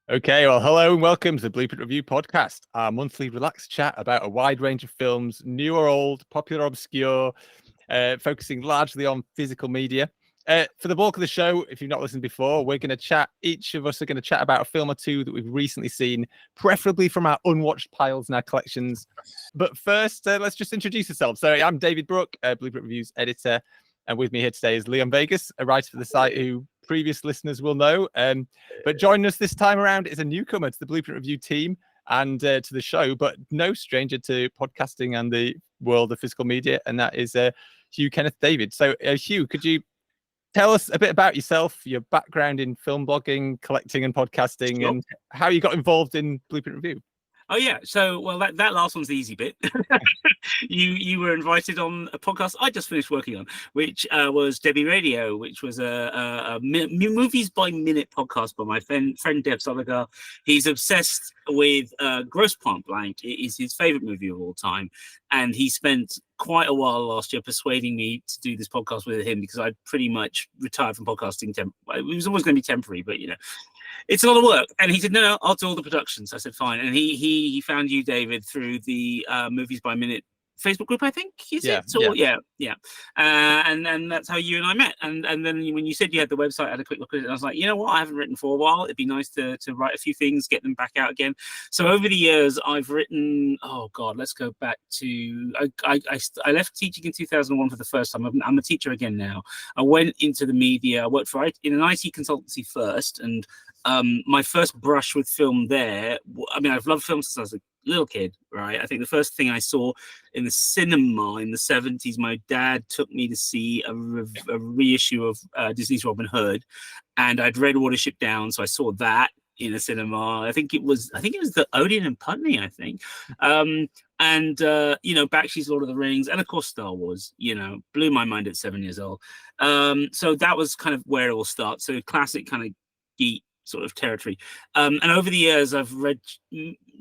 Okay, well, hello and welcome to the Blueprint Review podcast, our monthly relaxed chat about a wide range of films, new or old, popular or obscure, focusing largely on physical media. For the bulk of the show, if you've not listened before, we're going to chat. Each of us are going to chat about a film or two that we've recently seen, preferably from our unwatched piles in our collections. But first, let's just introduce ourselves. So I'm David Brook, Blueprint Review's editor. And with me here today is Leon Vegas, a writer for the site who previous listeners will know. But joining us this time around is a newcomer to the Blueprint Review team and to the show, but no stranger to podcasting and the world of physical media, and that is Hugh Kenneth David. So Hugh, could you tell us a bit about yourself, your background in film blogging, collecting and podcasting, Sure. and how you got involved in Blueprint Review? Oh yeah, so well that last one's the easy bit. you were invited on a podcast I just finished working on, which was Debbie Radio, which was a movies by minute podcast by my friend Deb Soligar. He's obsessed with Grosse Pointe Blank. It is his favorite movie of all time, and he spent quite a while last year persuading me to do this podcast with him because I'd pretty much retired from podcasting. It was always going to be temporary, but it's a lot of work. And he said, no, I'll do all the productions. I said, fine. And he found you, David, through the Movies by Minute Facebook group, I think. Yeah. And that's how you and I met. And then when you said you had the website, I had a quick look at it. And I was like, you know what? I haven't written for a while. It'd be nice to write a few things, get them back out again. So over the years, I've written, let's go back to, I left teaching in 2001 for the first time. I'm a teacher again now. I went into the media. I worked in an IT consultancy first. And my first brush with film there, I mean, I've loved film since I was a little kid, right? I think the first thing I saw in the cinema in the 70s, my dad took me to see a reissue of Disney's Robin Hood, and I'd read Watership Down, so I saw that in a cinema. I think it was the Odeon and Putney, I think. Bakshi's Lord of the Rings, and of course Star Wars, blew my mind at 7 years old. So that was kind of where it all starts. So classic kind of geek sort of territory. And over the years, I've read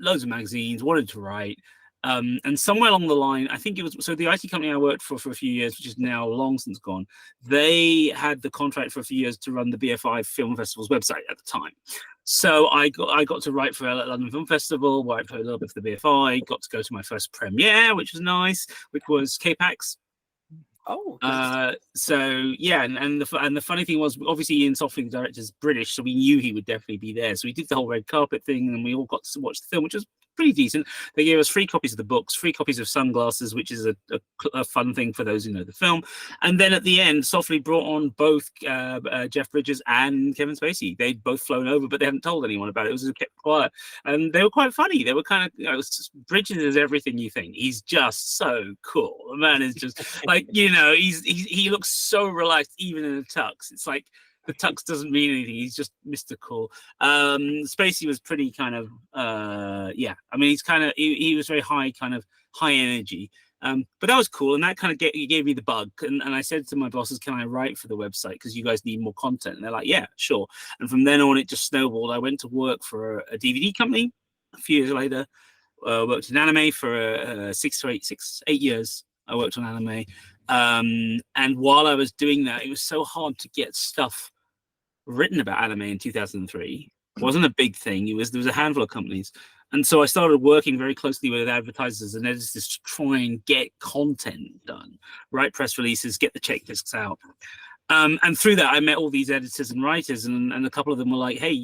loads of magazines, wanted to write. And somewhere along the line, I think it was, so the IT company I worked for a few years, which is now long since gone, they had the contract for a few years to run the BFI Film Festival's website at the time. So I got to write for London Film Festival, write for a little bit for the BFI, got to go to my first premiere, which was nice, which was K-Pax. Oh, so yeah, and the funny thing was, obviously Ian Softly, the director, is British, so we knew he would definitely be there. So we did the whole red carpet thing, and we all got to watch the film, which was pretty decent. They gave us 3 copies of the books, 3 copies of Sunglasses, which is a fun thing for those who know the film. And then at the end, Softly brought on both Jeff Bridges and Kevin Spacey. They'd both flown over, but they hadn't told anyone about it. It was kept quiet, and they were quite funny. They were kind of, Bridges is everything you think. He's just so cool. The man is just like, he looks so relaxed, even in a tux. It's like the tux doesn't mean anything. He's just Mr. Cool. Spacey was pretty kind of, I mean, he's kind of, he was very high energy. But that was cool, and that kind of gave me the bug. And I said to my bosses, can I write for the website? Because you guys need more content. And they're like, yeah, sure. And from then on, it just snowballed. I went to work for a DVD company a few years later, worked in anime for 8 years. I worked on anime. And while I was doing that, it was so hard to get stuff written about anime in 2003. It wasn't a big thing. There was a handful of companies. And so I started working very closely with advertisers and editors to try and get content done, write press releases, get the checklists out. And through that, I met all these editors and writers, and a couple of them were like, hey,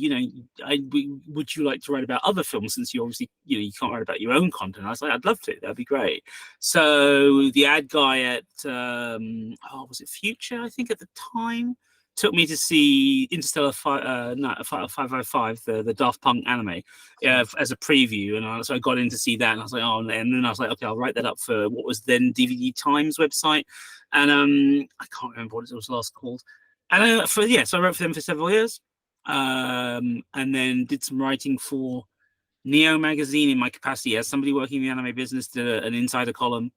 would you like to write about other films, since you obviously, you can't write about your own content? I was like, I'd love to. That'd be great. So the ad guy at, was it Future, I think, at the time, took me to see Interstellar 555, the Daft Punk anime, as a preview. And so I got in to see that, and I was like, and then I was like, okay, I'll write that up for what was then DVD Times website. And I can't remember what it was last called. And so I wrote for them for several years, and then did some writing for Neo magazine in my capacity as somebody working in the anime business, did an insider column.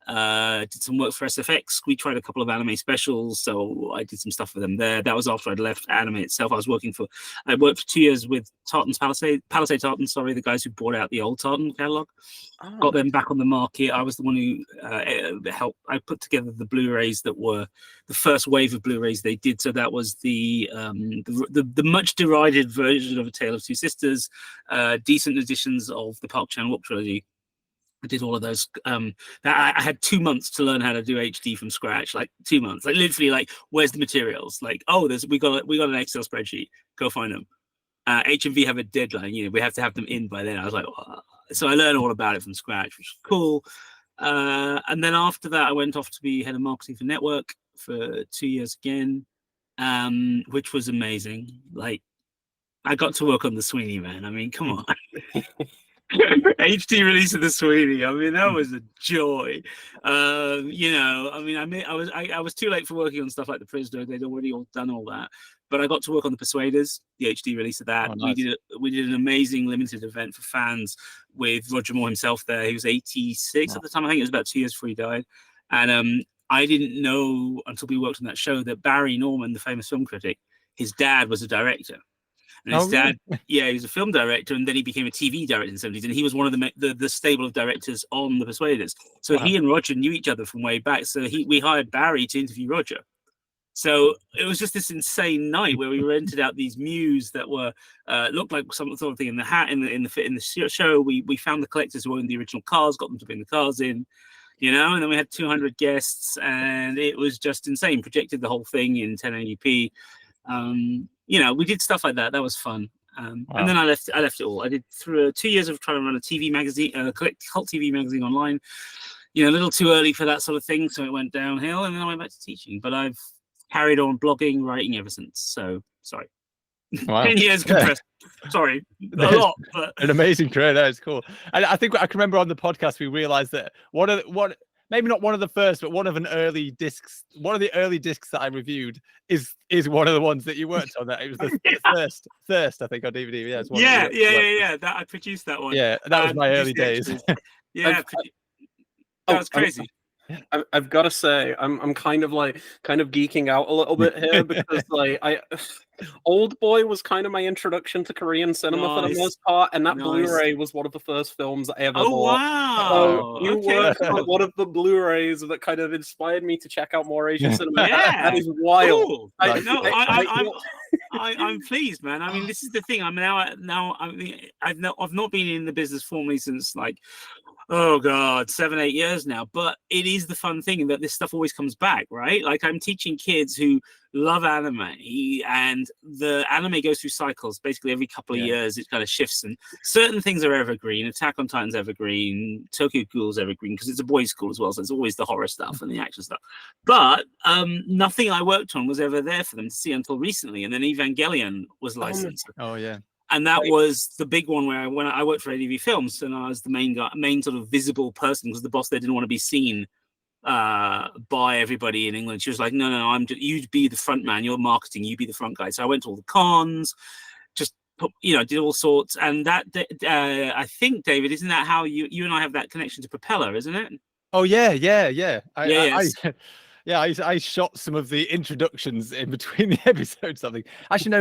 Did some work for SFX. We tried a couple of anime specials, so I did some stuff for them there. That was after I'd left anime itself. I worked for 2 years with Tartan's Palisade Tartan, sorry, the guys who brought out the old Tartan catalog. Got them back on the market. I was the one who helped. I put together the Blu-rays that were the first wave of Blu-rays they did. So that was the much derided version of A Tale of Two Sisters, decent editions of the Park Chan-wook trilogy. I did all of those. I had 2 months to learn how to do HD from scratch, like 2 months. Like literally, like where's the materials? Like, oh, we got an Excel spreadsheet. Go find them. HMV have a deadline. We have to have them in by then. I was like, oh. So I learned all about it from scratch, which was cool. And then after that, I went off to be head of marketing for Network for 2 years again, which was amazing. Like, I got to work on the Sweeney, man. I mean, come on. HD release of the Sweeney. I mean, that was a joy. I mean, I was too late for working on stuff like The Prisoner. They'd already all done all that, but I got to work on The Persuaders, the HD release of that. Oh, nice. We did an amazing limited event for fans with Roger Moore himself there. He was 86 at the time. I think it was about 2 years before he died, and I didn't know until we worked on that show that Barry Norman, the famous film critic, his dad was a director. And his dad, he was a film director, and then he became a TV director in the 70s, and he was one of the stable of directors on The Persuaders. So he and Roger knew each other from way back. So we hired Barry to interview Roger. So it was just this insane night where we rented out these Mews that were looked like some sort of thing in the hat in the show. We found the collectors who owned the original cars, got them to bring the cars in, and then we had 200 guests, and it was just insane. Projected the whole thing in 1080p. We did stuff like that. That was fun. And then I left it all. I did through 2 years of trying to run a TV magazine, cult TV magazine online. A little too early for that sort of thing, so it went downhill, and then I went back to teaching. But I've carried on blogging, writing ever since. So sorry. Wow. 10 years compressed. Sorry, a lot. But... An amazing career. That is cool. And I think I can remember on the podcast we realized that maybe not one of the first, but one of the early discs that I reviewed is one of the ones that you worked on. That it was the Thirst, I think, on DVD. Yeah. That I produced that one. Yeah, that was my early days. Yeah, that was crazy. I've got to say, I'm kind of geeking out a little bit here because Old Boy was kind of my introduction to Korean cinema for the most part, and that Blu-ray was one of the first films I ever bought. Wow! So you worked on one of the Blu-rays that kind of inspired me to check out more Asian cinema. Yeah, that is wild. Cool. I'm pleased, man. I mean, this is the thing. I'm I've not been in the business formally since 7-8 years now, but it is the fun thing that this stuff always comes back, right? Like, I'm teaching kids who love anime, and the anime goes through cycles. Basically every couple of years it kind of shifts, and certain things are evergreen. Attack on Titan's evergreen, Tokyo Ghoul's evergreen because it's a boys' school as well, so it's always the horror stuff and the action stuff. But nothing I worked on was ever there for them to see until recently, and then Evangelion was licensed. And that was the big one where when I worked for ADV Films, and I was the main sort of visible person because the boss there didn't want to be seen by everybody in England. She was like, no, you be the front man, you're marketing, you be the front guy. So I went to all the cons, just did all sorts. And that I think, David, isn't that how you and I have that connection to Propeller, isn't it? Oh yeah. I shot some of the introductions in between the episodes. I think actually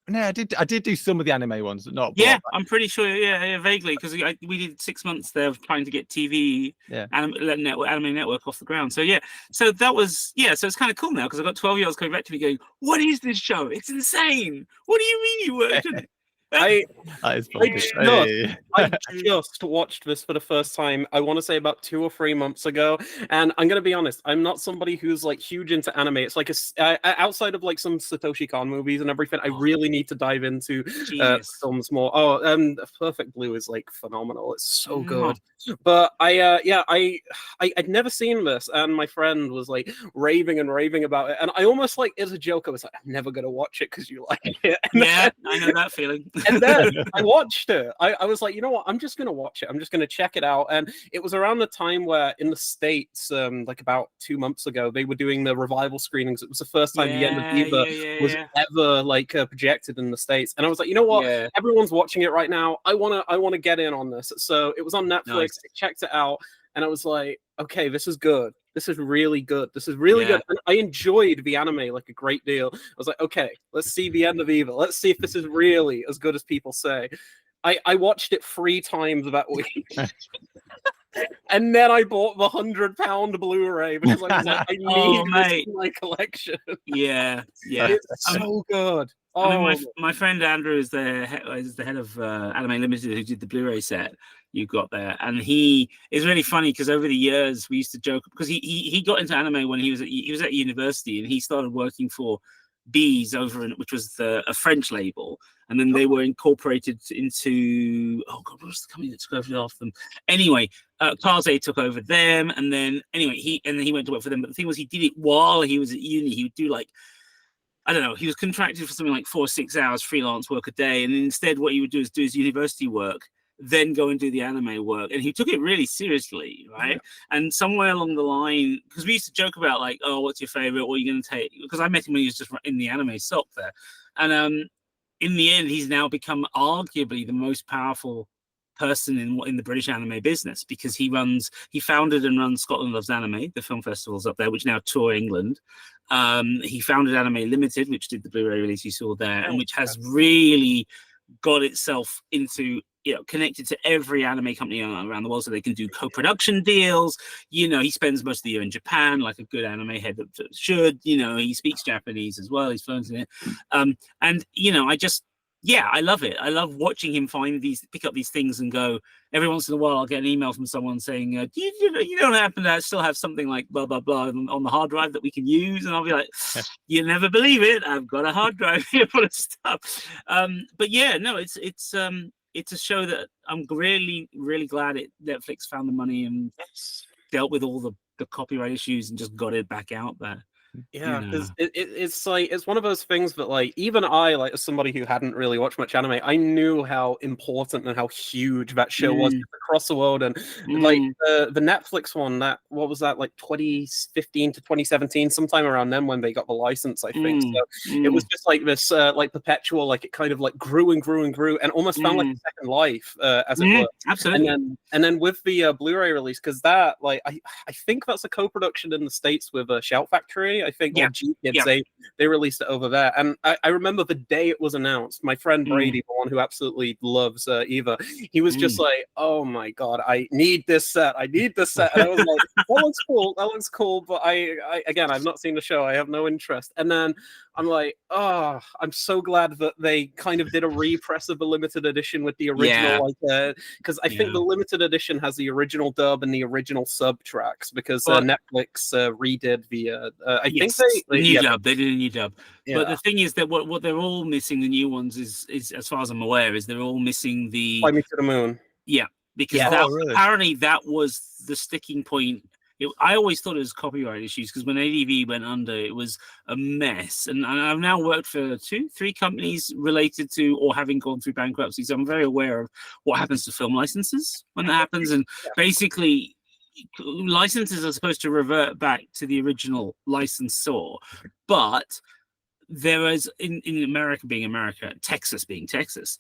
I did do some of the anime ones, but not. Yeah, I'm pretty sure. Yeah, vaguely, because we did 6 months there of trying to get TV anime network off the ground. So that was so it's kind of cool now because I've got 12-year-olds coming back to me going, "What is this show? It's insane! What do you mean you worked on it?" I just watched this for the first time, I want to say about 2 or 3 months ago, and I'm gonna be honest, I'm not somebody who's huge into anime. It's outside of some Satoshi Kon movies and everything, I really need to dive into films more. Perfect Blue is phenomenal. It's so good. But I'd never seen this, and my friend was raving about it, and I almost as a joke I was I'm never gonna watch it because you like it. I know that feeling. And then I watched it. I was like, you know what? I'm just going to watch it. I'm just going to check it out. And it was around the time where in the States, about 2 months ago, they were doing the revival screenings. It was the first time the end of Eva was ever projected in the States. And I was like, you know what? Everyone's watching it right now. I want to get in on this. So it was on Netflix. Nice. I checked it out. and I was like, okay, this is good. This is really good. This is really good. And I enjoyed the anime like a great deal. I was like, okay, let's see the end of Evil. Let's see if this is really as good as people say. I watched it 3 times that week. And then I bought the £100 Blu-ray because I was like, I need this in my collection. Yeah. It's so good. I mean, my friend Andrew is the head of Anime Limited, who did the Blu-ray set you got there, and he is really funny because over the years we used to joke because he got into anime when he was at university, and he started working for Bees which was a French label, and then they were incorporated into what was the company that took over after them? Anyway, Kaze took over them, and then he went to work for them. But the thing was, he did it while he was at uni. He would do like, I don't know, he was contracted for something like 4 or 6 hours freelance work a day, and instead what he would do is do his university work, then go and do the anime work, and he took it really seriously, right? And somewhere along the line, because we used to joke about like, oh, what's your favorite? What are you going to take? Because I met him when he was just in the anime SOC there, and in the end, he's now become arguably the most powerful person in the British anime business because he founded and runs Scotland Loves Anime, the film festivals up there, which now tour England. He founded Anime Limited, which did the Blu-ray release you saw there, and which has really got itself into, connected to every anime company around the world so they can do co-production deals. He spends most of the year in Japan like a good anime head should. He speaks Japanese as well. He's fluent in it. And I love it. I love watching him pick up these things and go, every once in a while I'll get an email from someone saying, you don't happen to still have something like blah, blah, blah on the hard drive that we can use? And I'll be like, you never believe it. I've got a hard drive here full of stuff. But yeah, no, it's a show that I'm really, really glad Netflix found the money and dealt with all the copyright issues and just got it back out there. Yeah, because it's like it's one of those things that like even I, like as somebody who hadn't really watched much anime, I knew how important and how huge that show was across the world. And like the Netflix one, what was that, like 2015 to 2017, sometime around then when they got the license, I think. So it was just like this like perpetual, like it kind of like grew and grew and grew and almost found like a second life, as it were. Absolutely. And then with the Blu-ray release, because that like I think that's a co-production in the States with Shout Factory. I think G-Kids, they released it over there. And I remember the day it was announced, my friend Brady, the one who absolutely loves Eva, he was just like, oh my God, I need this set. And I was like, that looks cool. But I've not seen the show. I have no interest. And then I'm like, oh, I'm so glad that they kind of did a repress of the limited edition with the original, because I think the limited edition has the original dub and the original sub tracks because Netflix redid the, I think they did a new dub. But the thing is that what they're all missing, the new ones, is as far as I'm aware, is they're all missing the Fly Me to the Moon. Yeah, because apparently that was the sticking point. I always thought it was copyright issues because when ADV went under, it was a mess. And I've now worked for 2-3 companies related to or having gone through bankruptcy. So I'm very aware of what happens to film licenses when that happens. And basically, licenses are supposed to revert back to the original licensor. But there is, in America being America, Texas being Texas,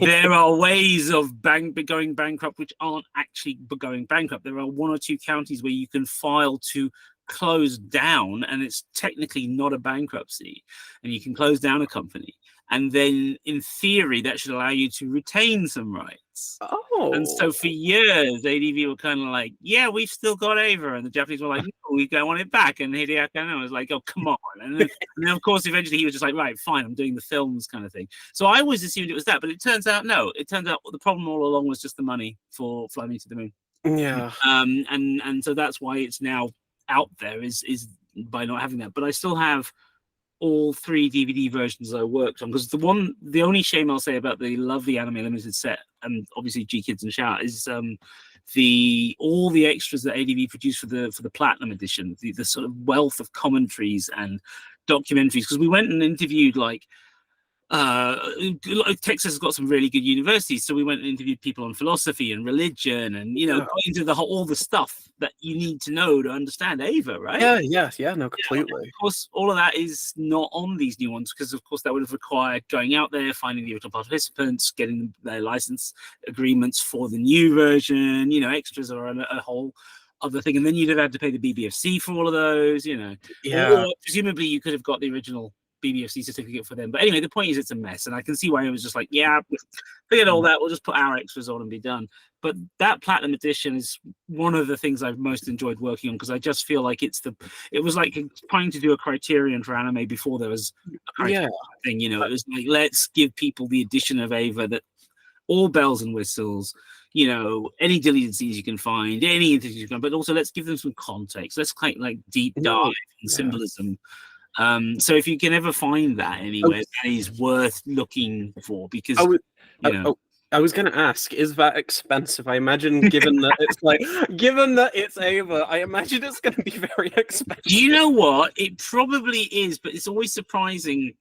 there are ways of going bankrupt which aren't actually going bankrupt. There are 1 or 2 counties where you can file to close down, and it's technically not a bankruptcy, and you can close down a company. And then, in theory, that should allow you to retain some rights. Oh. And so for years, ADV were kind of like, yeah, we've still got Ava. And the Japanese were like, no, we don't want it back. And Hideaki Anno was like, oh, come on. And then, of course, eventually he was just like, right, fine, I'm doing the films kind of thing. So I always assumed it was that. But it turns out, no. It turns out the problem all along was just the money for Fly Me to the Moon. Yeah. And so that's why it's now out there is by not having that. But I still have all 3 DVD versions I worked on, because the only shame I'll say about the lovely Anime Limited set and obviously G-Kids and Shout is all the extras that ADV produced for the Platinum edition, the sort of wealth of commentaries and documentaries, because we went and interviewed like Texas has got some really good universities, so we went and interviewed people on philosophy and religion, and got into all the stuff that you need to know to understand Ava, right? No, completely. Of course, all of that is not on these new ones because, of course, that would have required going out there, finding the original participants, getting their license agreements for the new version. Extras are a whole other thing, and then you'd have had to pay the BBFC for all of those. Or presumably you could have got the original BBFC certificate for them. But anyway, the point is it's a mess, and I can see why it was just like, forget all that, we'll just put our extras on and be done. But that Platinum Edition is one of the things I've most enjoyed working on, because I just feel like it was like trying to do a Criterion for anime before there was a Criterion thing. It was like, let's give people the edition of Ava that all bells and whistles, any deleted scenes you can find, any interviews you can, but also let's give them some context. Let's like deep dive and symbolism. So if you can ever find that anywhere, that is worth looking for, because I was going to ask, is that expensive? I imagine, given that it's Ava, I imagine it's going to be very expensive. Do you know what? It probably is, but it's always surprising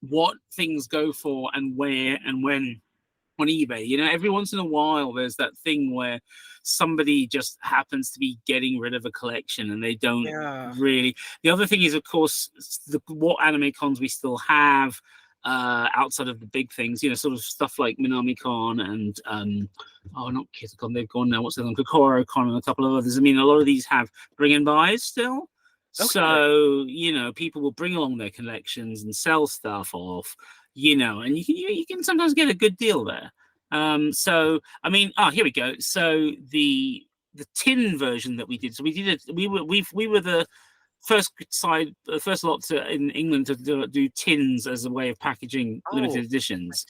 what things go for and where and when on eBay. Every once in a while there's that thing where somebody just happens to be getting rid of a collection and they don't really. The other thing is, of course, what anime cons we still have outside of the big things, sort of stuff like Minami-Con and not Kitakon, they've gone now, what's the other one, Kokoro-Con, and a couple of others. I mean, a lot of these have bring and buys still. Okay. So, people will bring along their collections and sell stuff off, and you can sometimes get a good deal there. So, I mean, here we go. So the tin version that we did, so we were the first lot in England to do tins as a way of packaging limited editions.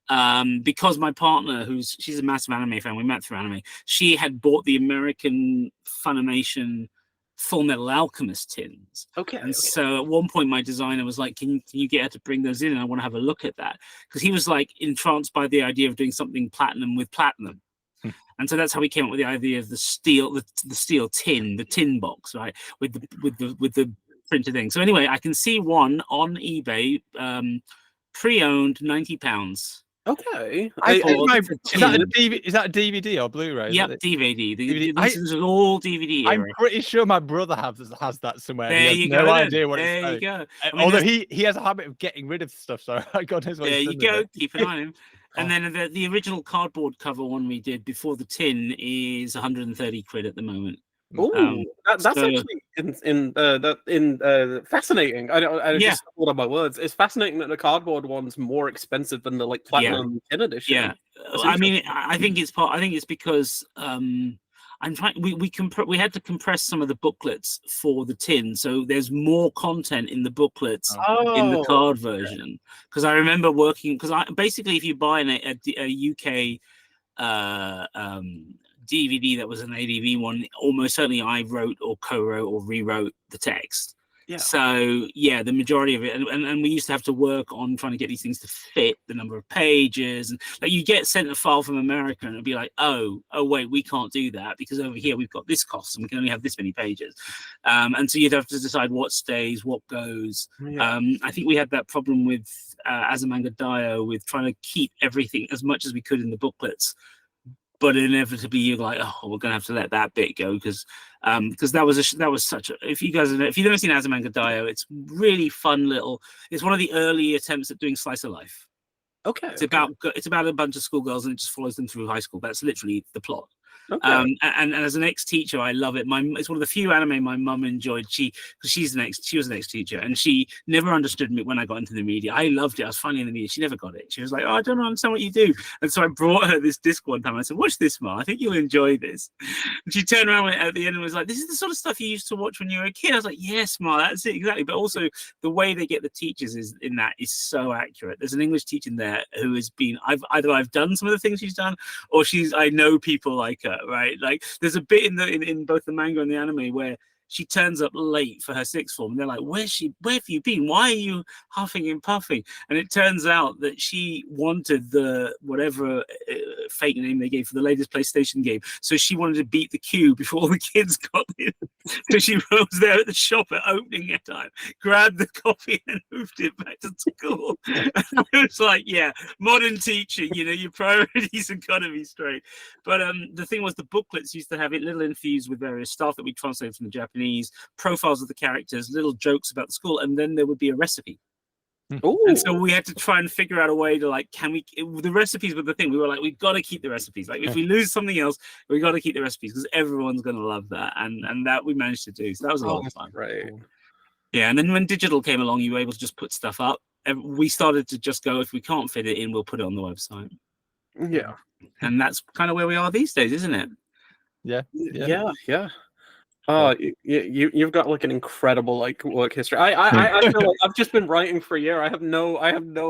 Because my partner, she's a massive anime fan, we met through anime, she had bought the American Funimation Full Metal Alchemist tins. Okay. So at one point my designer was like, can you get her to bring those in, and I want to have a look at that, because he was like entranced by the idea of doing something platinum with platinum. And so that's how we came up with the idea of the steel tin, the tin box, right, with the printed thing. So anyway, I can see one on eBay, pre-owned, £90. Okay. Is that a DVD or Blu-ray? Yep, DVD. This is all DVD. I'm pretty sure my brother has that somewhere. There he you has go. No idea what there it's you go. Although he has a habit of getting rid of stuff, so God knows what there he's you go. It. Keep an eye on him. And then the original cardboard cover one we did before the tin is 130 quid at the moment. Oh, that's actually fascinating. I just thought about words. It's fascinating that the cardboard one's more expensive than the platinum tin edition. Yeah, I mean, I think it's because we had to compress some of the booklets for the tin, so there's more content in the booklets in the card version. Because I remember working, basically if you buy a UK DVD that was an ADV one, almost certainly I wrote or co-wrote or rewrote the text. Yeah. So the majority of it, and we used to have to work on trying to get these things to fit the number of pages, and like you get sent a file from America and it'd be like, oh wait, we can't do that because over here we've got this cost and we can only have this many pages, and so you'd have to decide what stays, what goes. I think we had that problem with Azumanga Daioh, with trying to keep everything as much as we could in the booklets. But inevitably, you're like, we're gonna have to let that bit go because that was such a. If you've never seen Azumanga Daioh, it's really fun little. It's one of the early attempts at doing slice of life. Okay. It's about a bunch of schoolgirls and it just follows them through high school. That's literally the plot. Okay. And as an ex-teacher, I love it. It's one of the few anime my mum enjoyed. She was an ex-teacher, and she never understood me when I got into the media. I loved it. I was finally in the media. She never got it. She was like, I don't understand what you do. And so I brought her this disc one time. I said, watch this, Ma. I think you'll enjoy this. And she turned around at the end and was like, this is the sort of stuff you used to watch when you were a kid. I was like, yes, Ma, that's it, exactly. But also the way they get the teachers is so accurate. There's an English teacher in there who has been, I've done some of the things she's done, or I know people like her. Right, like there's a bit in both the manga and the anime where she turns up late for her sixth form and they're like, where have you been, why are you huffing and puffing? And it turns out that she wanted the whatever fake name they gave for the latest PlayStation game, so she wanted to beat the queue before all the kids got in. So she was there at the shop at opening time, grabbed the copy and moved it back to school. And I was like, yeah, modern teaching, your priorities have got to be straight. But the thing was, the booklets used to have it little infused with various stuff that we translated from the Japanese, profiles of the characters, little jokes about the school, and then there would be a recipe. Ooh. And so we had to try and figure out a way to the recipes were the thing. We were like, we've got to keep the recipes. Like if we lose something else, we got to keep the recipes because everyone's going to love that. And that we managed to do. So that was a lot of fun. Right. Yeah. And then when digital came along, you were able to just put stuff up. We started to just go, if we can't fit it in, we'll put it on the website. Yeah. And that's kind of where we are these days, isn't it? Yeah. Oh, you've got like an incredible like work history. I feel like I've just been writing for a year. I have no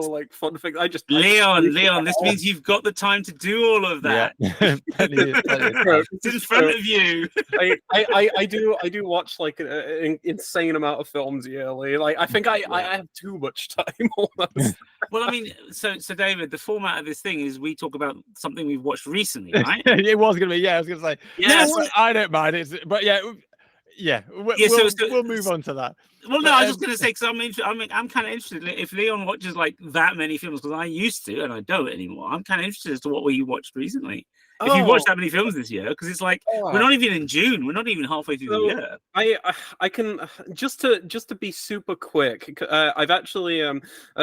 like fun things. Leon, this means you've got the time to do all of that. Yeah. It's in front of you. I do watch like an insane amount of films yearly. Like I think I have too much time almost. Well, I mean, so David, the format of this thing is we talk about something we've watched recently, right? It was going to be, I was going to say, yeah, I don't mind it, but we'll move on to that. Well, no, I was just going to say, because I'm kind of interested if Leon watches like that many films, because I used to and I don't anymore. I'm kind of interested as to what we watched recently. If you watched that many films this year, because it's like we're not even in June, we're not even halfway through the year. I can just to be super quick. I've actually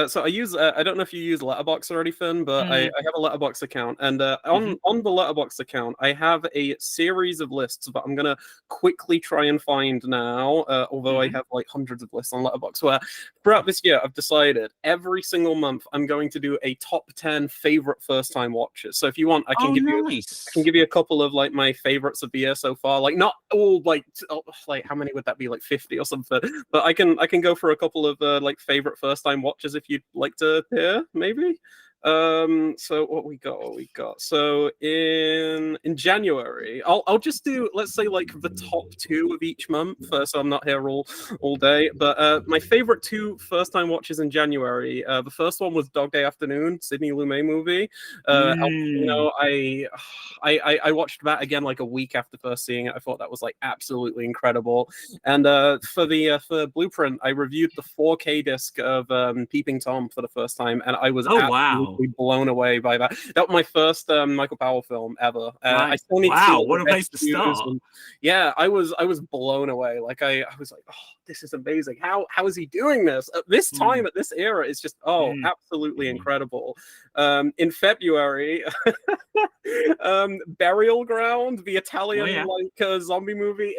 so I use I don't know if you use Letterboxd or anything, but I have a Letterboxd account, and on the Letterboxd account I have a series of lists that I'm gonna quickly try and find now. Although I have like hundreds of lists on Letterboxd, where throughout this year I've decided every single month I'm going to do a top 10 favorite first time watches. So if you want, I can give you. I can give you a couple of like my favorites of the year so far. Like not all like how many would that be? Like 50 or something. But I can go for a couple of like favorite first time watches if you'd like to hear, maybe. So what we got? So in January, I'll just do, let's say, like the top 2 of each month, so I'm not here all day. But my favorite 2 first time watches in January. The first one was Dog Day Afternoon, Sidney Lumet movie. I watched that again like a week after first seeing it. I thought that was like absolutely incredible. And for Blueprint, I reviewed the 4K disc of Peeping Tom for the first time, and I was blown away by that. That was my first Michael Powell film ever. I still need to see what a place to start. I was blown away. Like I was like, oh, this is amazing. How is he doing this at this time, at this era? It's just absolutely incredible. In February, Burial Ground, the Italian zombie movie.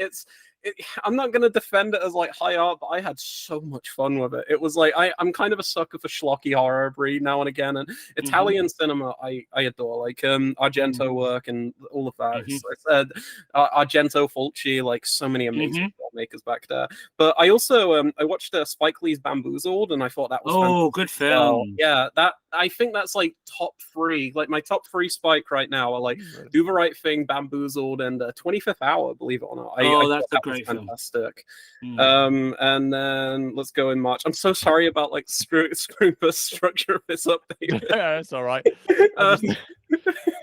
I'm not going to defend it as like high art, but I had so much fun with it. It was like I'm kind of a sucker for schlocky horror every now and again, and Italian cinema I adore, like Argento work and all of that. I said Argento, Fulci, like so many amazing filmmakers back there. But I also I watched Spike Lee's Bamboozled, and I thought that was good film. Yeah, that I think that's like top 3, like my top 3 Spike right now are like Do the Right Thing, Bamboozled, and 25th Hour. Believe it or not, that's a great fantastic. And then let's go in March. I'm so sorry about like screwing the structure of this update. Yeah, it's all right.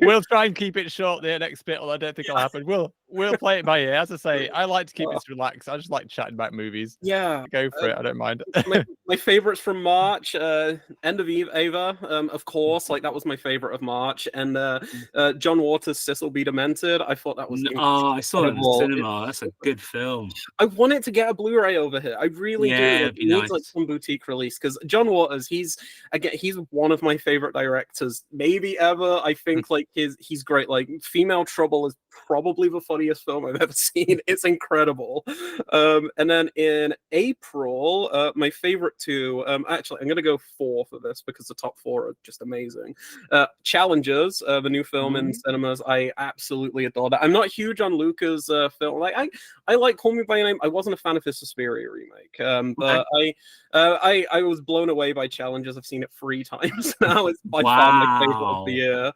We'll try and keep it short the next bit, although I don't think it'll happen. We'll play it by ear. As I say, I like to keep it relaxed. I just like chatting about movies. Yeah, go for it. I don't mind. my favorites from March, End of Ava, of course. Like that was my favorite of March, and John Waters' Cecil B. Demented. I thought that was I saw it in the cinema. That's a good film. I wanted to get a Blu-ray over here. I really do. It needs like some boutique release, because John Waters, he's one of my favorite directors, maybe ever. I think like he's great. Like Female Trouble is probably the funniest film I've ever seen. It's incredible. And then in April, my favorite 2, actually I'm gonna go 4 for this because the top 4 are just amazing. Challengers, the new film in cinemas. I absolutely adore that. I'm not huge on Luca's film. Like I like Call Me by Your Name. I wasn't a fan of his Suspiria remake, but I was blown away by Challengers. I've seen it 3 times now. It's by far my favorite of the year.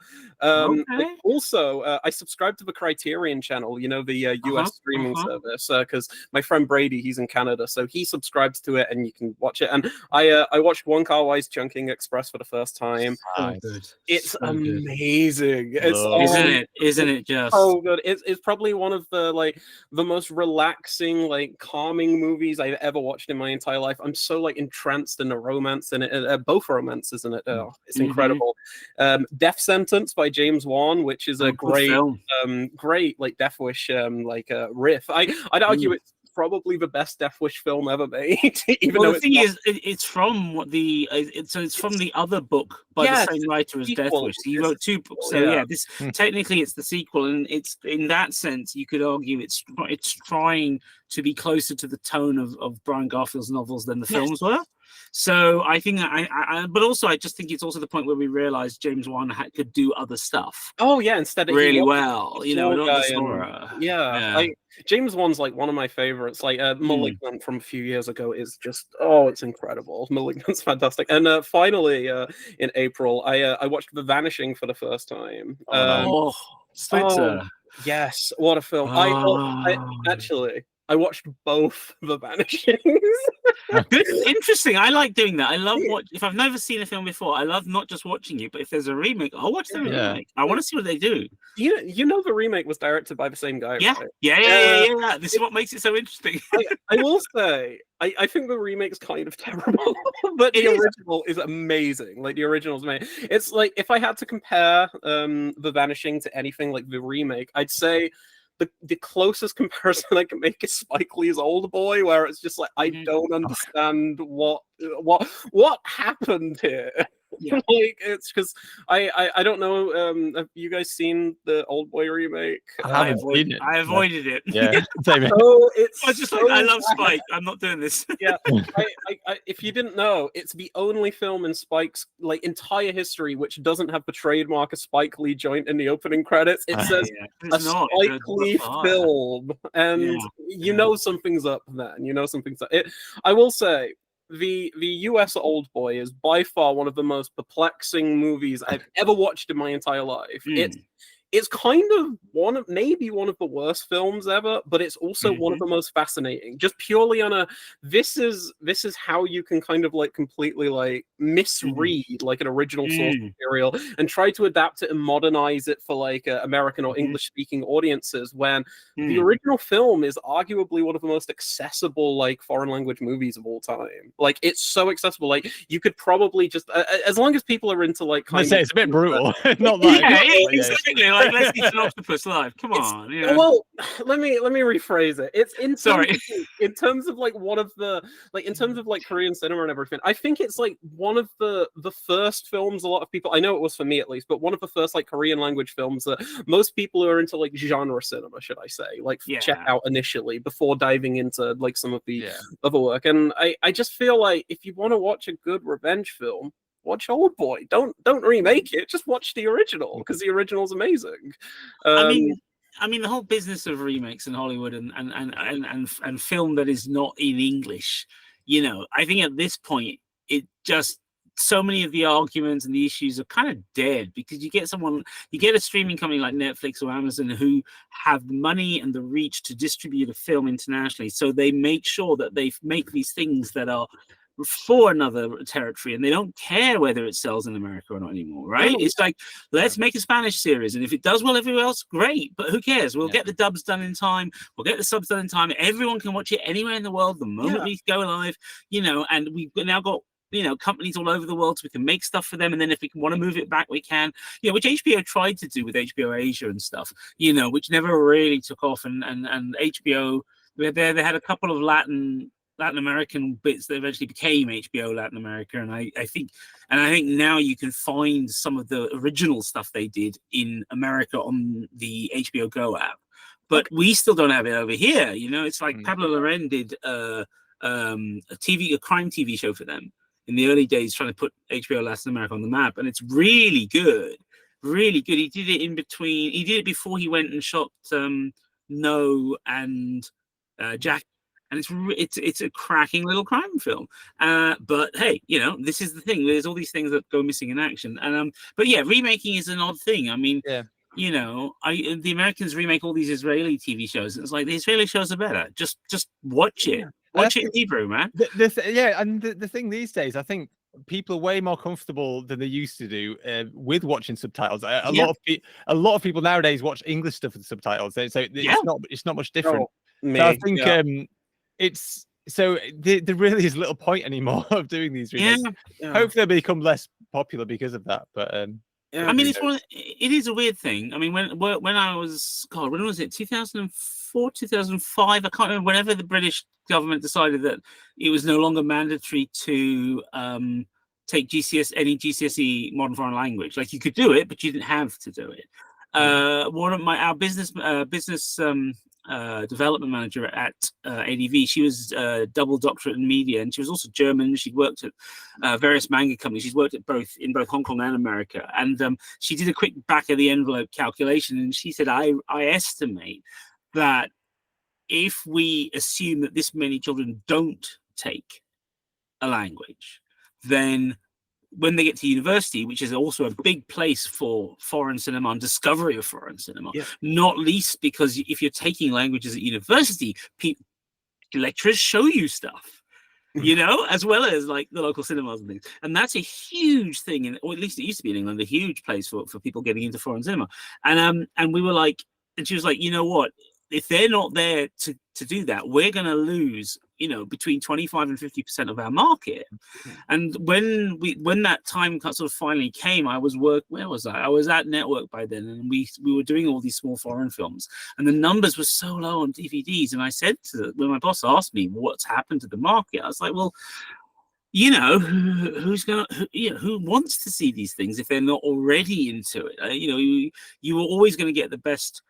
Also, I subscribed to the Criterion Channel, you know, the US streaming service, because my friend Brady, he's in Canada, so he subscribes to it, and you can watch it. And I watched One Car Wise Chunking Express for the first time. So good. It's so amazing. Good. It's Isn't it just so good? It's probably one of the most relaxing, calming movies I've ever watched in my entire life. I'm so entranced in the romance in it, both romances in it. It's incredible. Death Sentence by James Wan, which is a great film. Great Death Wish riff. I'd argue it's probably the best Death Wish film ever made. Even though the thing is, it's from it's from the other book by the same writer as Death Wish. He wrote 2 books. So this technically it's the sequel, and it's in that sense you could argue it's trying to be closer to the tone of Brian Garfield's novels than the films were. So I think but also I just think it's also the point where we realized James Wan could do other stuff. Oh yeah, instead of really well, not just horror. James Wan's one of my favorites. Malignant from a few years ago is just it's incredible. Malignant's fantastic. And finally, in April, I watched The Vanishing for the first time. Switzer. Yes, what a film! I watched both The Vanishings. Interesting. I like doing that. I love if I've never seen a film before, I love not just watching it, but if there's a remake, I'll watch the remake. I want to see what they do. You know the remake was directed by the same guy, yeah. right? Yeah. This is what makes it so interesting. I will say, I think the remake's kind of terrible, but the original is amazing. The original's amazing. It's if I had to compare The Vanishing to anything like the remake, I'd say the closest comparison I can make is Spike Lee's Old Boy, where it's just I don't understand what happened here. Yeah. It's because I don't know. Have you guys seen the Old Boy remake? I avoided it. Yeah. I love Spike. I'm not doing this. Yeah. If you didn't know, it's the only film in Spike's entire history which doesn't have the trademark of Spike Lee joint in the opening credits. It says Spike Lee film, and you know something's up. Then you know something's up. I will say, the US Old Boy is by far one of the most perplexing movies I've ever watched in my entire life. It's kind of maybe one of the worst films ever, but it's also one of the most fascinating. Just purely on this is how you can kind of completely misread an original source material and try to adapt it and modernize it for American or English speaking audiences, when the original film is arguably one of the most accessible foreign language movies of all time. It's so accessible. You could probably just as long as people are into it's a bit brutal. Not exactly. Let's eat an octopus live. Come on. Well, let me rephrase it. It's in terms of one of the in terms of Korean cinema and everything. I think it's one of the first films a lot of people, I know it was for me at least, but one of the first Korean language films that most people who are into genre cinema, should I say, check out initially before diving into some of the other work. And I just feel if you want to watch a good revenge film, watch Old Boy. Don't remake it. Just watch the original, because the original's amazing. I mean, the whole business of remakes in Hollywood and film that is not in English. I think at this point, it just so many of the arguments and the issues are kind of dead, because you get a streaming company like Netflix or Amazon who have the money and the reach to distribute a film internationally, so they make sure that they make these things that are for another territory, and they don't care whether it sells in America or not anymore, right? It's let's make a Spanish series, and if it does well everywhere else, great, but who cares? We'll get the dubs done in time, we'll get the subs done in time, everyone can watch it anywhere in the world the moment we go live, and we've now got companies all over the world, so we can make stuff for them, and then if we want to move it back, we can, which HBO tried to do with HBO Asia and stuff, which never really took off, and HBO, they had a couple of Latin American bits that eventually became HBO Latin America, and I think now you can find some of the original stuff they did in America on the HBO Go app, but we still don't have it over here. It's Pablo Loren did a crime TV show for them in the early days, trying to put HBO Latin America on the map, and it's really good. He did it in between. He did it before he went and shot No and Jack. And it's a cracking little crime film, but hey, this is the thing. There's all these things that go missing in action, and but remaking is an odd thing. I mean, you know, the Americans remake all these Israeli TV shows. And it's like the Israeli shows are better. Just watch it. Watch it in Hebrew, man. And the thing these days, I think people are way more comfortable than they used to do with watching subtitles. A lot of people nowadays watch English stuff with subtitles, so it's not much different. So I think there really is little point anymore of doing these remakes. Hopefully they'll become less popular because of that. But I mean, it is a weird thing. I mean, when I was, God, when was it? 2004, 2005? I can't remember. Whenever the British government decided that it was no longer mandatory to take any GCSE modern foreign language, like you could do it, but you didn't have to do it. One of our business development manager at ADV, she was double doctorate in media, and she was also German. She'd worked at various manga companies. She's worked at in both Hong Kong and America, and she did a quick back of the envelope calculation, and she said, I estimate that if we assume that this many children don't take a language, then when they get to university, which is also a big place for foreign cinema and discovery of foreign cinema, not least because if you're taking languages at university, lecturers show you stuff, you know, as well as like the local cinemas and things. And that's a huge thing, or at least it used to be in England, a huge place for people getting into foreign cinema. And we were like, and she was like, you know what? If they're not there to do that, we're going to lose, you know, between 25 and 50% of our market. And when that time sort of finally came, where was I? I was at Network by then, and we were doing all these small foreign films, and the numbers were so low on DVDs. And I said when my boss asked me what's happened to the market, I was like, well, you know, who wants to see these things if they're not already into it? You know, you were always going to get the best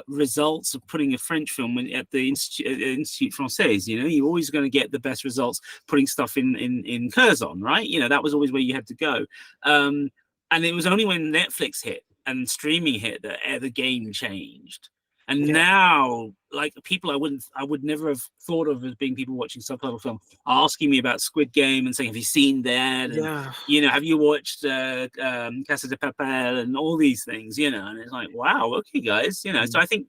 results of putting a French film at the Institut Français. You know, you're always going to get the best results putting stuff in Curzon, right? You know, that was always where you had to go. And it was only when Netflix hit and streaming hit that the game changed. And now, like, people I would never have thought of as being people watching subtitle film are asking me about Squid Game and saying, have you seen that? And, you know, have you watched Casa de Papel and all these things, you know? And it's like, wow, okay, guys, you know. So I think,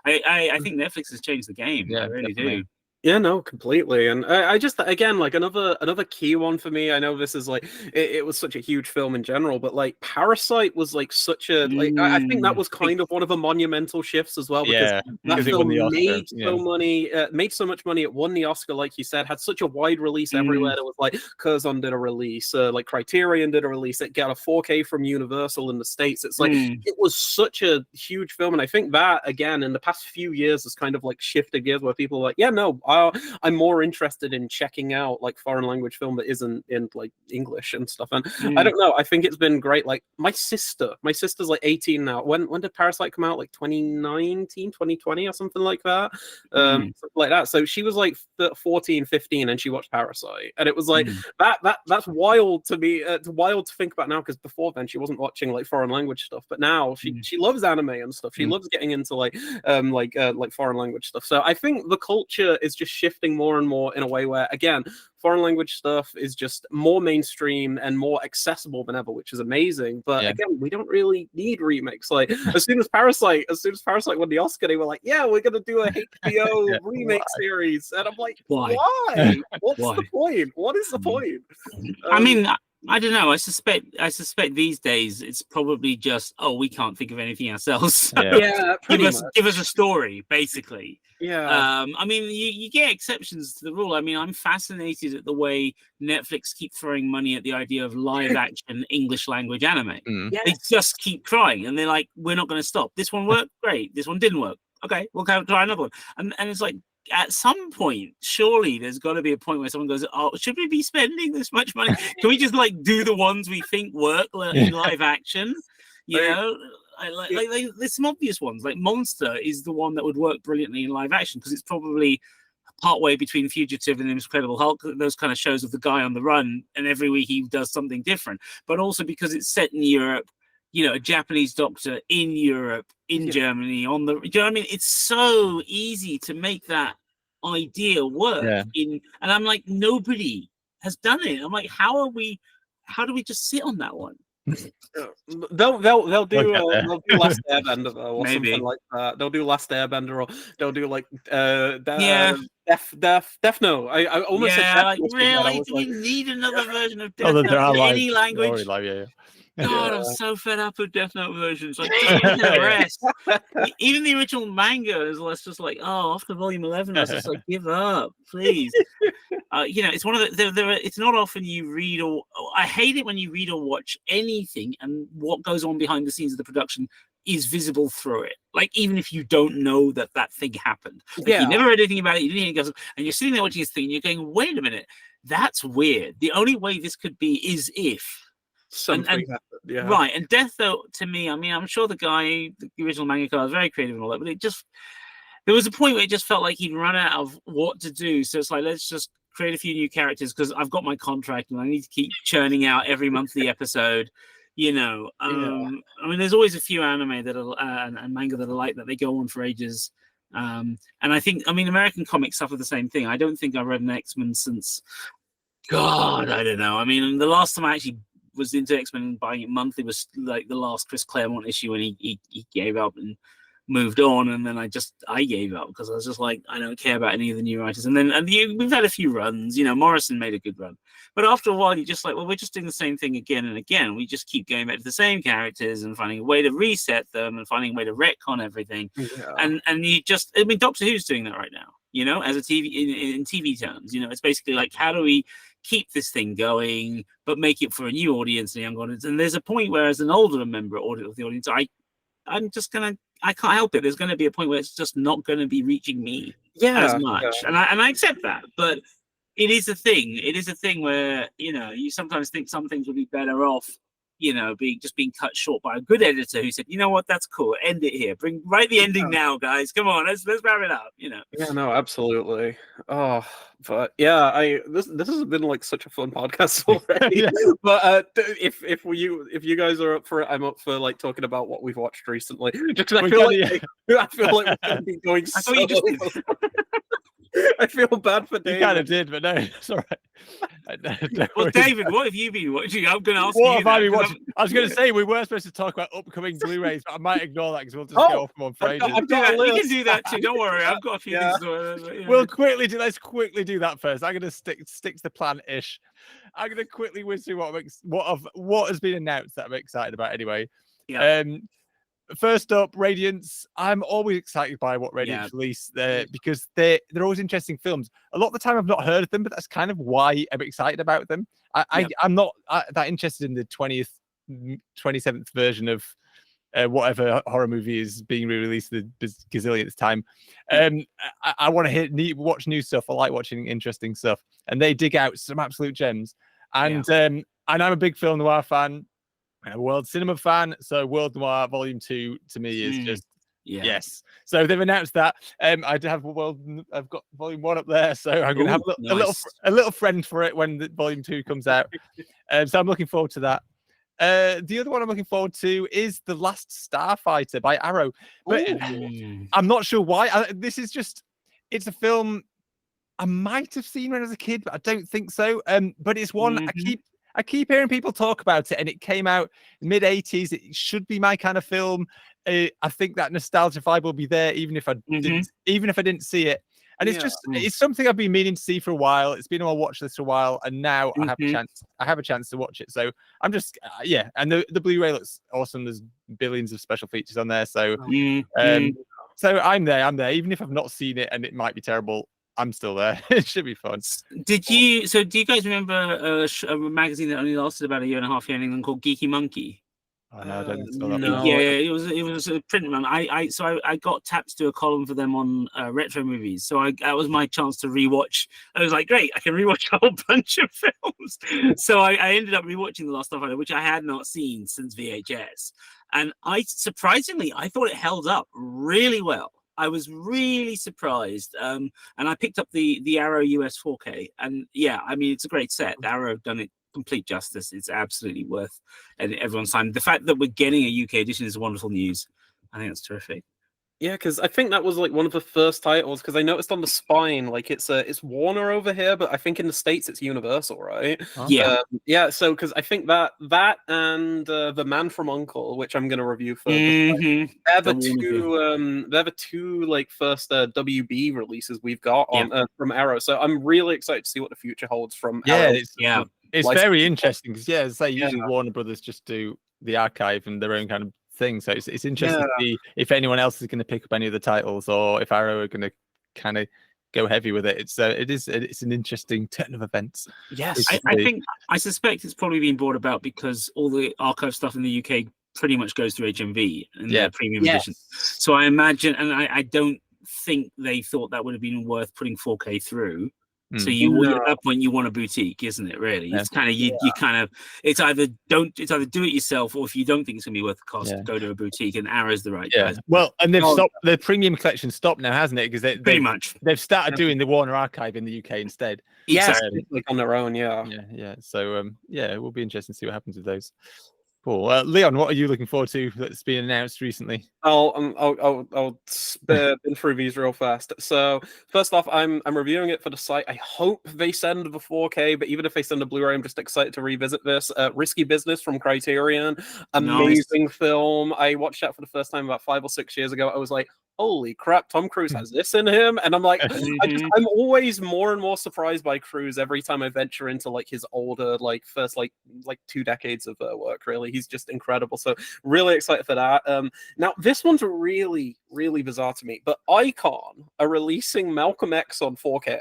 I think Netflix has changed the game. I really do. Yeah, no, completely. And I just, again, like another key one for me, I know this is like, it was such a huge film in general, but like Parasite was like such a, like, I think that was kind of one of the monumental shifts as well, because that film made so much money, it won the Oscar, like you said, had such a wide release everywhere. There was like, Curzon did a release, like Criterion did a release, it got a 4K from Universal in the States. It's like, it was such a huge film. And I think that, again, in the past few years has kind of like shifted gears where people are like, yeah, no, I'm more interested in checking out like foreign language film that isn't in like English and stuff. And I don't know, I think it's been great. Like my sister's like 18 now. When did Parasite come out? Like 2019, 2020 or something like that. Something like that. So she was like 14, 15 and she watched Parasite. And it was like that's wild to me. It's wild to think about now, because before then she wasn't watching like foreign language stuff. But now she loves anime and stuff. She loves getting into like foreign language stuff. So I think the culture is just shifting more and more in a way where, again, foreign language stuff is just more mainstream and more accessible than ever, which is amazing. But again, we don't really need remakes. Like as soon as Parasite won the Oscar, they were like, yeah, we're gonna do a HBO remake series. And I'm like, why? What's the point? What is the point? I mean, I don't know. I suspect these days it's probably just, we can't think of anything ourselves. Give us a story, basically. I mean, you get exceptions to the rule. I mean, I'm fascinated at the way Netflix keep throwing money at the idea of live action English language anime. They just keep trying, and they're like, we're not going to stop. This one worked, great. This one didn't work. Okay, we'll try another one. And it's like, at some point, surely there's got to be a point where someone goes, should we be spending this much money? Can we just like do the ones we think work in live action? You know, like there's some obvious ones. Like Monster is the one that would work brilliantly in live action, because it's probably partway between Fugitive and Incredible Hulk, those kind of shows of the guy on the run, and every week he does something different. But also because it's set in Europe, you know, a Japanese doctor in Europe, in Germany, do you know what I mean? It's so easy to make that idea work. And I'm like, nobody has done it. I'm like, how do we just sit on that one? They'll do they'll do Last Airbender though, or Maybe. something like that. They'll do Last Airbender, or they'll do like Death Note. I almost said Death like Note, but I really, was do we like, need another version of Oh, Death there are Note in live. any They're language? already live, yeah. God, I'm so fed up with Death Note versions. Like, just give it a rest. Even the original manga is less just like, oh, after volume 11, I was just like, give up, please. It's one of the it's not often you read or I hate it when you read or watch anything and what goes on behind the scenes of the production is visible through it. Like, even if you don't know that thing happened, like, you never read anything about it, you didn't hear it, and you're sitting there watching this thing, and you're going, wait a minute, that's weird. The only way this could be is if something happened. Yeah. Right, and Death Note, to me, I mean, I'm sure the original mangaka, was very creative and all that, but there was a point where it just felt like he'd run out of what to do. So it's like, let's just create a few new characters because I've got my contract and I need to keep churning out every monthly episode. I mean, there's always a few anime that are and manga that are like that. They go on for ages. And I think, I mean, American comics suffer the same thing. I don't think I've read an X-Men since, God, I don't know. I mean, the last time I actually was into X-Men and buying it monthly was like the last Chris Claremont issue when he gave up and moved on, and then I gave up because I was just like, I don't care about any of the new writers. And we've had a few runs, Morrison made a good run, but after a while you're just like, well, we're just doing the same thing again and again. We just keep going back to the same characters and finding a way to reset them and finding a way to retcon everything. And you just, I mean, Doctor Who's doing that right now, as a TV in TV terms. It's basically like, how do we keep this thing going but make it for a new audience, a young audience? And there's a point where, as an older member of the audience, I can't help it. There's going to be a point where it's just not going to be reaching me as much. And I accept that, but it is a thing. It is a thing where, you sometimes think some things would be better off, being cut short by a good editor who said, you know what, that's cool. End it here. Write the ending now, guys. Come on, let's wrap it up, Yeah, no, absolutely. Oh, but yeah, this has been like such a fun podcast already. But if you guys are up for it, I'm up for like talking about what we've watched recently. Just because I feel like we're gonna be going so. I feel bad for David. You kind of did, but no, it's all right. Well, David, what have you been watching? I'm going to ask what you. Have I been watching? I was going to say we were supposed to talk about upcoming Blu-rays, but I might ignore that because we'll just go off on for ages. You can do that too. Don't worry, I've got a few things to We'll let's quickly do that first. I'm going to stick to the plan-ish. I'm going to quickly whiz through what has been announced that I'm excited about anyway. Yeah. First up, Radiance. I'm always excited by what Radiance release because they're always interesting films. A lot of the time I've not heard of them, but that's kind of why I'm excited about them. I'm not that interested in the 27th version of whatever horror movie is being re-released the gazillionth time. I want to watch new stuff. I like watching interesting stuff, and they dig out some absolute gems. And I'm a big film noir fan. I'm a world cinema fan, so World Noir Volume 2 to me is just yes. So they've announced that. I've got Volume 1 up there, so I'm going to have a little friend for it when the Volume 2 comes out. So I'm looking forward to that. The other one I'm looking forward to is The Last Starfighter by Arrow, but I'm not sure why. It's a film I might have seen when I was a kid, but I don't think so. But it's one I keep hearing people talk about it, and it came out mid-80s. It should be my kind of film. I think that nostalgia vibe will be there, even if I didn't see it. And it's something I've been meaning to see for a while. It's been on my watch list for a while, and now I have a chance to watch it. So I'm just and the Blu-ray looks awesome. There's billions of special features on there. So so I'm there. Even if I've not seen it and it might be terrible, I'm still there. It should be fun. Do you guys remember a magazine that only lasted about a year and a half here in England called Geeky Monkey? Oh, no, I don't spell that. No. Yeah, it was a print run. I got tapped to do a column for them on retro movies. So that was my chance to rewatch. I was like, great, I can rewatch a whole bunch of films. So I ended up rewatching The Last Starfighter, which I had not seen since VHS. And surprisingly, I thought it held up really well. I was really surprised, and I picked up the Arrow US 4K, and I mean, it's a great set. Arrow have done it complete justice. It's absolutely worth everyone's time. The fact that we're getting a UK edition is wonderful news. I think that's terrific. Yeah, because I think that was like one of the first titles. Because I noticed on the spine, like it's Warner over here, but I think in the States it's Universal, right? Yeah. Yeah. So because I think that and The Man from Uncle, which I'm gonna review for, Mm-hmm. they're The the Warner thing. they're the two like first WB releases we've got Yeah. on from Arrow. So I'm really excited to see what the future holds from Yeah, Arrow. Yeah. it's License. very interesting because yeah, it's like Yeah. usually Warner Brothers just do the archive and their own kind of thing. So it's interesting Yeah. to see if anyone else is going to pick up any of the titles or if Arrow are going to kind of go heavy with it. It's an interesting turn of events. Yes. I suspect it's probably been brought about because all the archive stuff in the UK pretty much goes through HMV and their premium edition. So I imagine, and I don't think they thought that would have been worth putting 4K through. So at that point you want a boutique, isn't it? Really, it's kind of you kind of it's either do it yourself, or if you don't think it's gonna be worth the cost, go to a boutique. And Arrow's the right guys. Well, and they've stopped the premium collection stopped now, hasn't it? Because pretty much they've started doing the Warner Archive in the UK instead. Yes, like on their own. Yeah. So it will be interesting to see what happens with those. Cool. Leon, what are you looking forward to that's been announced recently? I'll spin through these real fast. So first off, I'm reviewing it for the site. I hope they send the 4K, but even if they send a Blu-ray, I'm just excited to revisit this. Risky Business from Criterion, amazing film. I watched that for the first time about 5 or 6 years ago. I was like, holy crap, Tom Cruise has this in him. And I'm like, I'm always more and more surprised by Cruise every time I venture into like his older, like first like 2 decades of work. Really, he's just incredible. So really excited for that. Now this one's really, really bizarre to me, but Icon are releasing Malcolm X on 4K.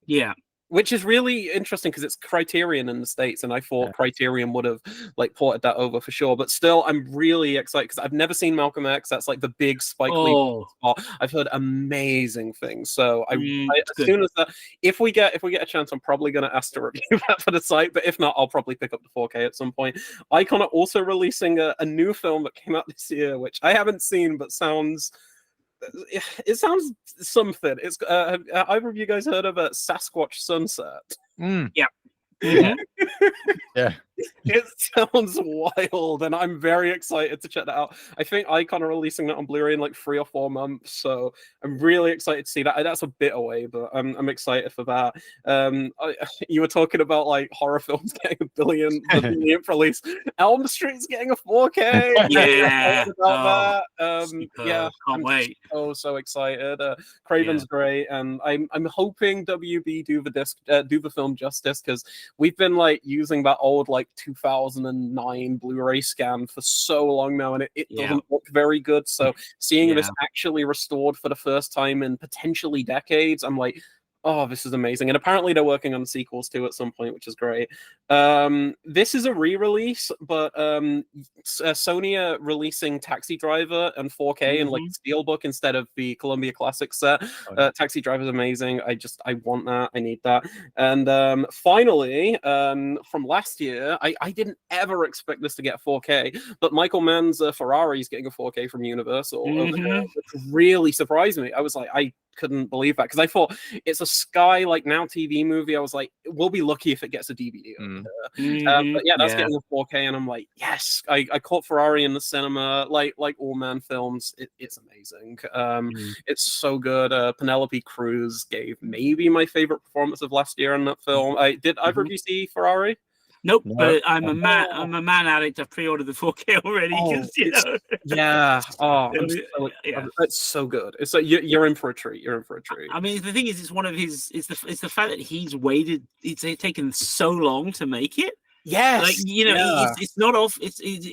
Yeah. Which is really interesting because it's Criterion in the States, and I thought Criterion would have like ported that over for sure. But still, I'm really excited because I've never seen Malcolm X. That's like the big Spike Lee spot. I've heard amazing things. So as soon as that, if we get a chance, I'm probably going to ask to review that for the site. But if not, I'll probably pick up the 4K at some point. Icon are also releasing a new film that came out this year, which I haven't seen, but sounds something. It's have either of you guys heard of Sasquatch Sunset? Yeah. Yeah. It sounds wild, and I'm very excited to check that out. I think Icon are releasing that on Blu-ray in like 3 or 4 months, so I'm really excited to see that. That's a bit away, but I'm excited for that. You were talking about like horror films getting a billion release. Elm Street's getting a 4K. Yeah, about that. Yeah, can't wait. So excited. Craven's great, and I'm hoping WB do the film justice, because we've been like using that old like 2009 Blu-ray scan for so long now, and it doesn't look very good. So seeing this actually restored for the first time in potentially decades, I'm like, oh, this is amazing. And apparently they're working on sequels too at some point, which is great. This is a re-release, but Sony are releasing Taxi Driver and 4K and like Steelbook instead of the Columbia Classic set. Taxi Driver is amazing. I want that. I need that. And finally, from last year, I didn't ever expect this to get 4K, but Michael Mann's Ferrari is getting a 4K from Universal, which really surprised me. I was like, I couldn't believe that, because I thought it's a Sky like Now TV movie. I was like, we'll be lucky if it gets a DVD. But yeah, that's getting a 4K, and I'm like, yes, I caught Ferrari in the cinema, like all Man films. It's amazing. It's so good. Penelope Cruz gave maybe my favorite performance of last year in that film. Did either of you see Ferrari? Nope, but I'm a man addict. I've pre-ordered the 4K already. It's so good. It's like you're in for a treat. You're in for a treat. I mean, the thing is, it's one of his. It's the fact that he's waited. It's taken so long to make it. Yes, like it's not off.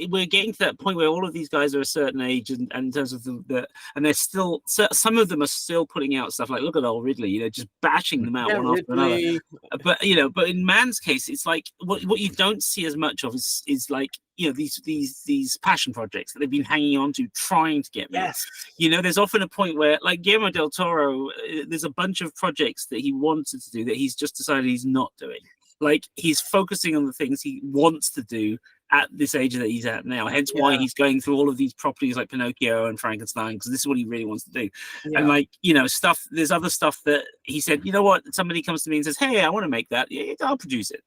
We're getting to that point where all of these guys are a certain age, and in terms of and they're still. Some of them are still putting out stuff like, look at old Ridley, just bashing them out one after another. But in Mann's case, it's like what you don't see as much of is like these passion projects that they've been hanging on to, trying to get made. There's often a point where, like Guillermo del Toro, there's a bunch of projects that he wanted to do that he's just decided he's not doing. Like, he's focusing on the things he wants to do at this age that he's at now. Hence why he's going through all of these properties like Pinocchio and Frankenstein, because this is what he really wants to do. And there's other stuff that he said, you know what, somebody comes to me and says, hey, I want to make that. Yeah, I'll produce it.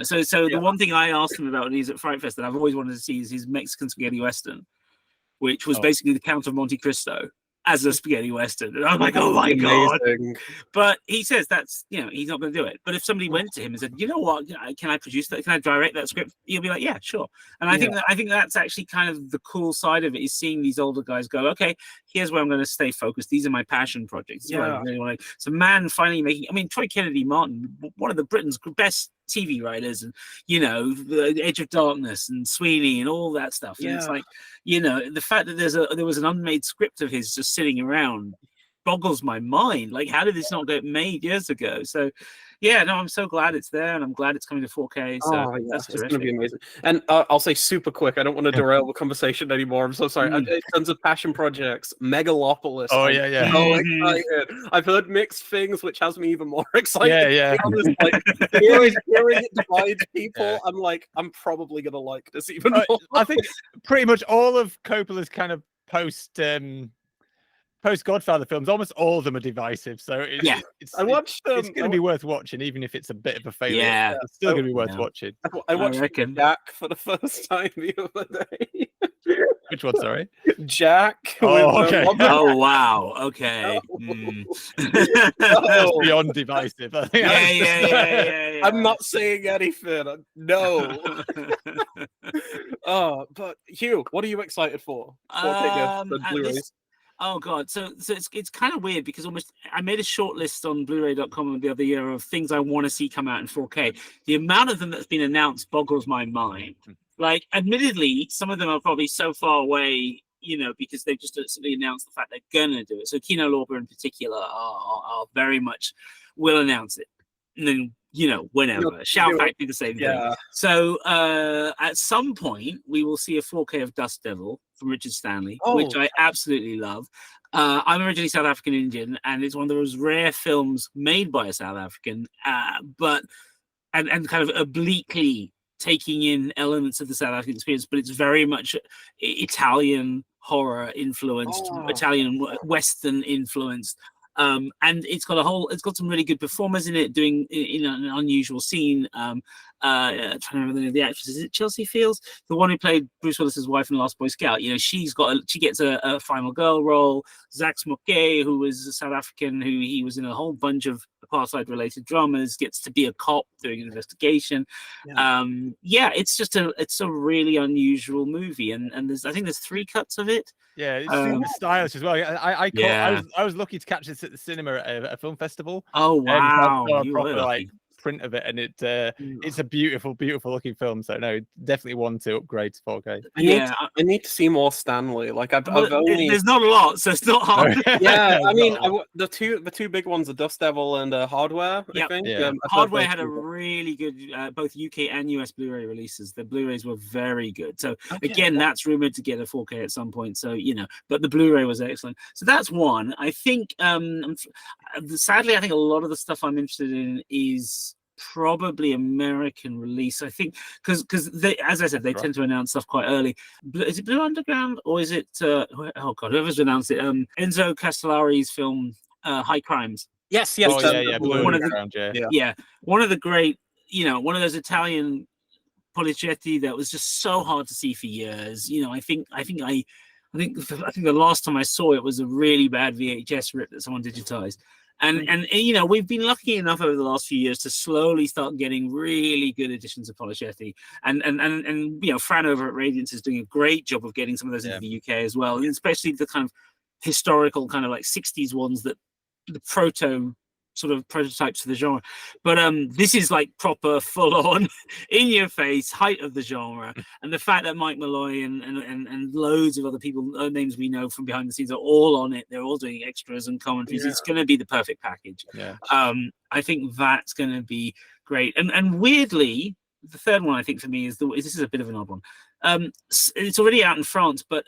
So the one thing I asked him about when he's at Fright Fest that I've always wanted to see is his Mexican spaghetti Western, which was basically the Count of Monte Cristo as a spaghetti western. And I'm like, oh my god! But he says that's he's not going to do it. But if somebody went to him and said, you know what, can I produce that? Can I direct that script? He'll be like, yeah, sure. And I think that's actually kind of the cool side of it, is seeing these older guys go, okay, here's where I'm going to stay focused. These are my passion projects. What I really want. So man, finally making. I mean, Troy Kennedy Martin, one of the Britain's best TV writers, and the Edge of Darkness and Sweeney and all that stuff. And it's like, the fact that there was an unmade script of his just sitting around boggles my mind. Like, how did this not get made years ago? So I'm so glad it's there, and I'm glad it's coming to 4K. So that's terrific. It's going to be amazing. And I'll say super quick, I don't want to derail the conversation anymore. I'm so sorry. In terms of passion projects, Megalopolis. Oh, I'm so excited. I've heard mixed things, which has me even more excited. Yeah. To be honest. Like, hearing it divides people, I'm probably going to like this even more. I think pretty much all of Coppola's kind of post Godfather films, almost all of them are divisive. So it's going to be worth watching, even if it's a bit of a failure. Yeah, it's still going to be worth watching. I watched Jack for the first time the other day. Which one? Sorry, Jack. Okay. Oh wow. Okay. That's beyond divisive. I think yeah. I'm not saying anything. No. But Hugh, what are you excited for? The Blu-rays. Oh god, so it's kind of weird, because I made a short list on Blu-ray.com the other year of things I want to see come out in 4K. The amount of them that's been announced boggles my mind. Like, admittedly, some of them are probably so far away, because they've just simply announced the fact they're gonna do it. So Kino Lorber in particular are very much will announce it, and then whenever. Shout Factory the same thing. So at some point we will see a 4K of Dust Devil from Richard Stanley, which I absolutely love. I'm originally South African Indian, and it's one of those rare films made by a South African, but kind of obliquely taking in elements of the South African experience, but it's very much Italian horror influenced, Italian Western influenced. And it's got some really good performers in it, doing in an unusual scene. Trying to remember the name of the actress. Is it Chelsea Fields, the one who played Bruce Willis's wife in Last Boy Scout? She gets a final girl role. Zach Smoke, who was a South African, who he was in a whole bunch of apartheid related dramas, gets to be a cop doing an investigation. It's a really unusual movie, and I think there's 3 cuts of it. Yeah, it's super stylish as well. I was lucky to catch this at the cinema at a film festival. Oh wow! A proper print of it, and it's a beautiful looking film. So no, definitely one to upgrade to 4K. I need to see more Stanley. Like I've only there's not a lot, so it's not hard. I mean the two big ones are Dust Devil and Hardware. I think Hardware had a really good both UK and US Blu-ray releases. The Blu-rays were very good. So again, that's rumored to get a 4K at some point. So but the Blu-ray was excellent. So that's one. I think sadly, I think a lot of the stuff I'm interested in is probably American release. I think because they, as I said, they tend to announce stuff quite early. Is it Blue Underground, or is it whoever's announced it? Enzo Castellari's film High Crimes. Yes. Blue Underground, one of the great, one of those Italian Policetti that was just so hard to see for years. I think the last time I saw it was a really bad VHS rip that someone digitized. And we've been lucky enough over the last few years to slowly start getting really good editions of Policetti, and Fran over at Radiance is doing a great job of getting some of those into the UK as well, and especially the kind of historical kind of like 60s ones, that the prototypes for the genre. But this is like proper full-on in your face height of the genre, and the fact that Mike Malloy and loads of other people, names we know from behind the scenes, are all on it. They're all doing extras and commentaries. It's going to be the perfect package. I think that's going to be great. And weirdly, the third one I think for me is this is a bit of an odd one. It's already out in France, but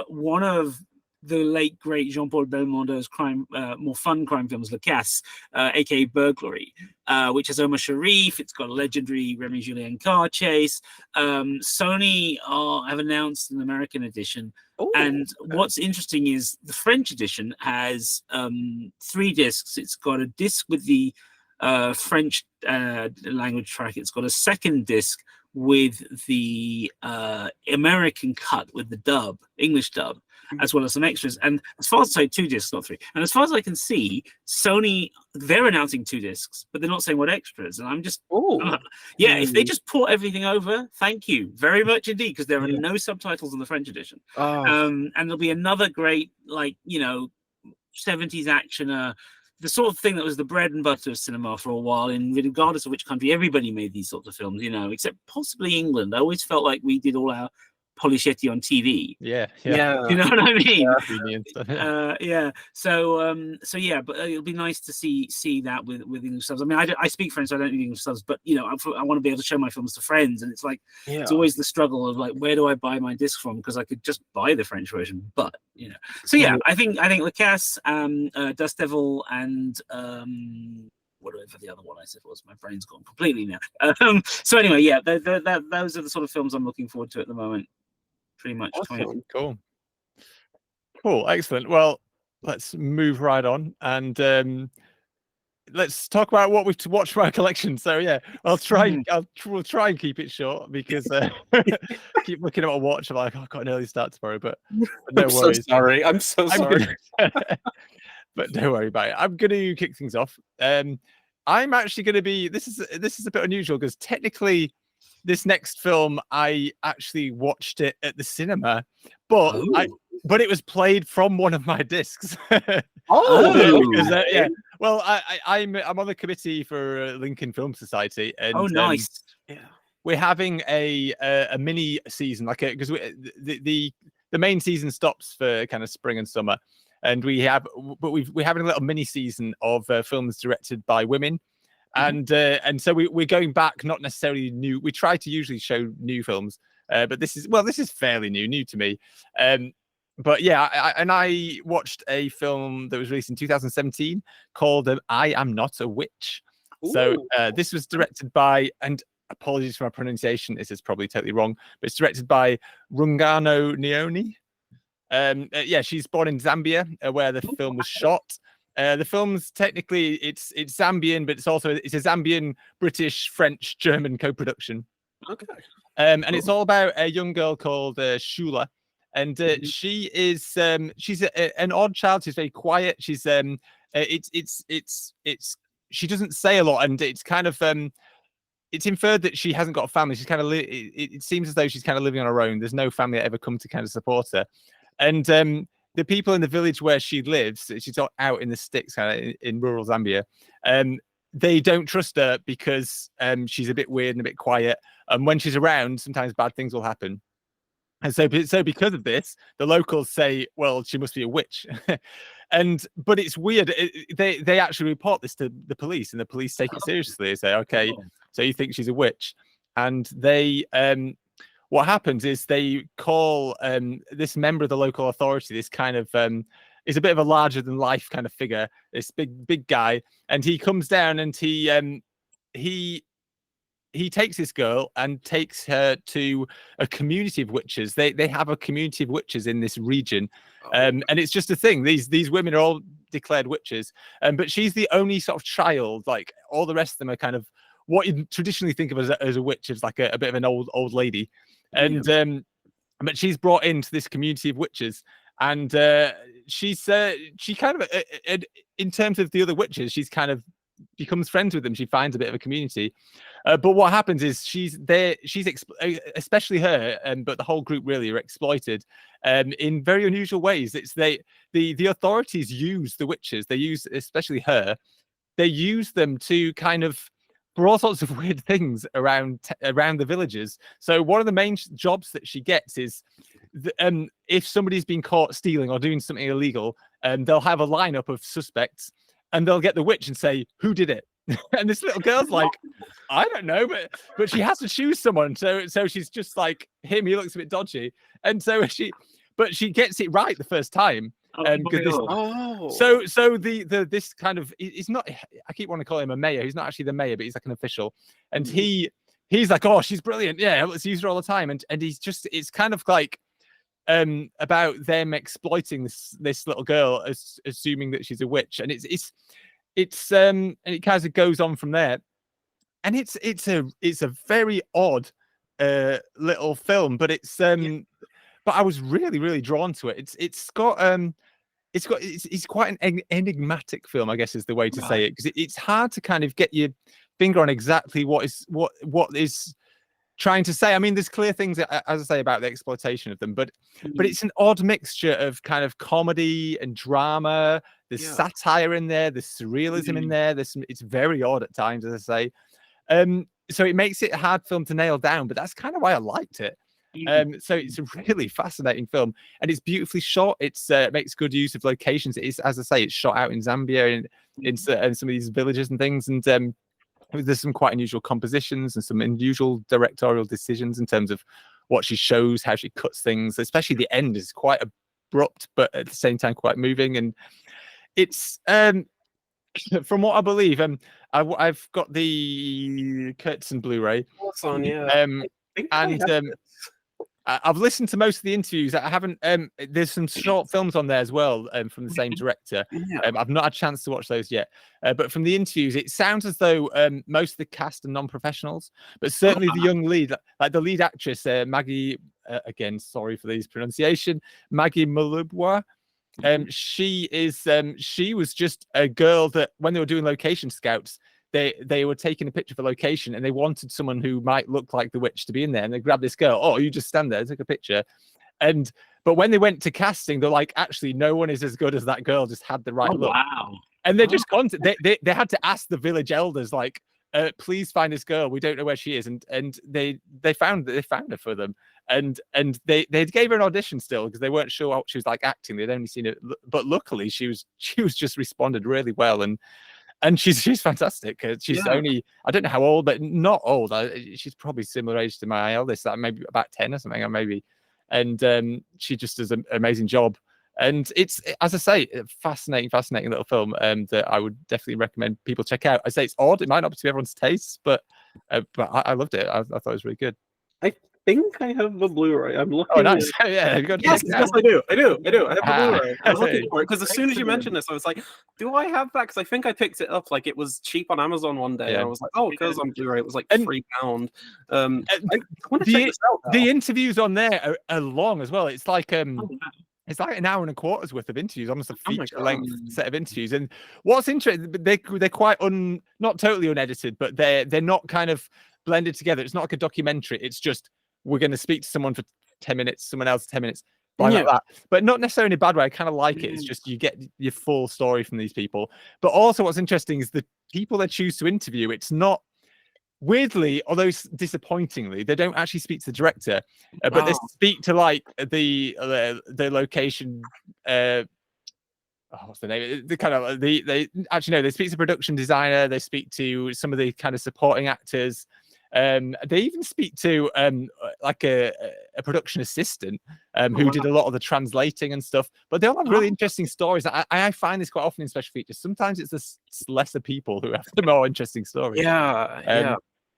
one of the late great Jean-Paul Belmondo's more fun crime films, Le Casse, aka Burglary, which has Omar Sharif. It's got a legendary Remy Julien car chase. Sony have announced an American edition. And what's interesting is the French edition has 3 discs. It's got a disc with the French language track. It's got a second disc with the American cut with the dub, English dub, as well as some extras. And as far as 2 discs, not 3. And as far as I can see, Sony, they're announcing 2 discs, but they're not saying what extras. And I'm just, if they just port everything over, thank you very much indeed, because there are no subtitles in the French edition. And there'll be another great, 70s action, the sort of thing that was the bread and butter of cinema for a while, and regardless of which country, everybody made these sorts of films, except possibly England. I always felt like we did all our Polichetti on TV. Yeah. You know what I mean? Yeah. But it'll be nice to see that with English subs. I mean, I speak French, so I don't need English subs, but I want to be able to show my films to friends, and it's like it's always the struggle of like, where do I buy my disc from? Because I could just buy the French version, but So yeah, I think La Casse, Dust Devil, and whatever the other one I said was. My brain's gone completely now. So anyway, yeah, those are the sort of films I'm looking forward to at the moment. Pretty much. Awesome. Cool. Excellent. Well, let's move right on and let's talk about what we've watched from our collection. So yeah, we'll try and keep it short because keep looking at my watch. I'm like, I've got an early start tomorrow, but no worries. I'm so sorry. But don't worry about it. I'm going to kick things off. I'm actually going to be. This is a bit unusual because technically, this next film I actually watched it at the cinema, but it was played from one of my discs. Yeah. Well, I'm on the committee for Lincoln Film Society, and nice. We're having a mini season, because the main season stops for kind of spring and summer, and we're having a little mini season of films directed by women. And so we're going back, not necessarily new. We try to usually show new films, but this is fairly new to me. But yeah, I watched a film that was released in 2017 called I Am Not a Witch. Ooh. So this was directed by, and apologies for my pronunciation, this is probably totally wrong, but it's directed by Rungano Nioni. She's born in Zambia, where the film was shot. The film's technically it's Zambian, but it's a Zambian, British, French, German co-production. Okay. And it's all about a young girl called Shula, and she is she's an odd child. She's very quiet. She's she doesn't say a lot, and it's kind of it's inferred that she hasn't got a family. She's kind of it seems as though she's kind of living on her own. There's no family that ever come to kind of support her, and the people in the village where she lives, she's out in the sticks, kind of in rural Zambia. They don't trust her because she's a bit weird and a bit quiet. And when she's around, sometimes bad things will happen. And so because of this, the locals say, well, she must be a witch. But it's weird. They actually report this to the police, and the police take it seriously. They say, okay, so you think she's a witch. And they what happens is they call this member of the local authority, this kind of is a bit of a larger than life kind of figure, this big guy, and he comes down and he takes this girl and takes her to a community of witches. They have a community of witches in this region, and it's just a thing. These women are all declared witches, but she's the only sort of child. Like all the rest of them are kind of what you traditionally think of as a witch, is like a bit of an old lady. And but she's brought into this community of witches, and she kind of in terms of the other witches, she's kind of becomes friends with them. She finds a bit of a community, but what happens is especially her, but the whole group really are exploited in very unusual ways. It's the authorities use the witches. They use, especially her, they use them to kind of for all sorts of weird things around the villages. So one of the main jobs that she gets is if somebody's been caught stealing or doing something illegal, they'll have a lineup of suspects, and they'll get the witch and say, who did it? And this little girl's like, I don't know, but she has to choose someone. So she's just like, him, he looks a bit dodgy. And so she gets it right the first time. So this kind of, it's not, I keep wanting to call him a mayor. He's not actually the mayor, but he's like an official. And he's like, oh, she's brilliant. Yeah, let's use her all the time. And he's just, it's kind of like about them exploiting this little girl, assuming that she's a witch. And and it kind of goes on from there. And it's a very odd little film, but it's but I was really drawn to it. It's quite an enigmatic film, I guess is the way to say it, because it's hard to kind of get your finger on exactly what is trying to say. I mean, there's clear things, as I say, about the exploitation of them, but it's an odd mixture of kind of comedy and drama. There's satire in there, there's surrealism in there. It's very odd at times, as I say. So it makes it a hard film to nail down, but that's kind of why I liked it. So it's a really fascinating film, and it's beautifully shot. It makes good use of locations. It is, as I say, it's shot out in Zambia and in some of these villages and things, and there's some quite unusual compositions and some unusual directorial decisions in terms of what she shows, how she cuts things. Especially the end is quite abrupt, but at the same time quite moving. And it's from what I believe, I've got the Kurtzon Blu-ray. Awesome, yeah. I've listened to most of the interviews. I haven't. There's some short films on there as well from the same director. I've not had a chance to watch those yet. But from the interviews, it sounds as though most of the cast are non-professionals, but certainly the young lead, like the lead actress, Maggie. Again, sorry for these pronunciation. Maggie Malubwa. She was just a girl that when they were doing location scouts, they were taking a picture for location and they wanted someone who might look like the witch to be in there, and they grabbed this girl. Oh, you just stand there, take a picture. But when they went to casting, they're like, actually, no one is as good as that girl. Just had the right look. Wow! And they just they had to ask the village elders, like, please find this girl. We don't know where she is, and they found her for them. And they gave her an audition still because they weren't sure what she was like acting. They'd only seen it, but luckily she was just responded really well, and she's fantastic. She's only, I don't know how old, but not old. She's probably similar age to my eldest, maybe about 10 or something, or maybe. And she just does an amazing job. And it's, as I say, a fascinating little film that I would definitely recommend people check out. I say it's odd; it might not be to everyone's tastes, but I loved it. I thought it was really good. I think I have the Blu-ray. I'm looking. Oh, nice! Yeah, you got yes, I do. I have the Blu-ray. I was looking for it because as soon as you mentioned this, I was like, "Do I have that?" Because I think I picked it up. Like it was cheap on Amazon one day. And I was like, "Oh, because on Blu-ray, it was like £3." I want to check this out now. The interviews on there are long as well. It's like it's like an hour and a quarter's worth of interviews, almost a feature-length set of interviews. And what's interesting, they're quite not totally unedited, but they're not kind of blended together. It's not like a documentary. It's just we're going to speak to someone for 10 minutes, someone else 10 minutes, like that. But not necessarily in a bad way. I kind of like it. It's just you get your full story from these people. But also, what's interesting is the people they choose to interview. It's not. Weirdly, although disappointingly, they don't actually speak to the director, but they speak to like the location. What's the name? The kind of they actually no, they speak to production designer. They speak to some of the kind of supporting actors. They even speak to like a production assistant who did a lot of the translating and stuff. But they all have really interesting stories. I find this quite often in special features. Sometimes it's the lesser people who have the more interesting stories.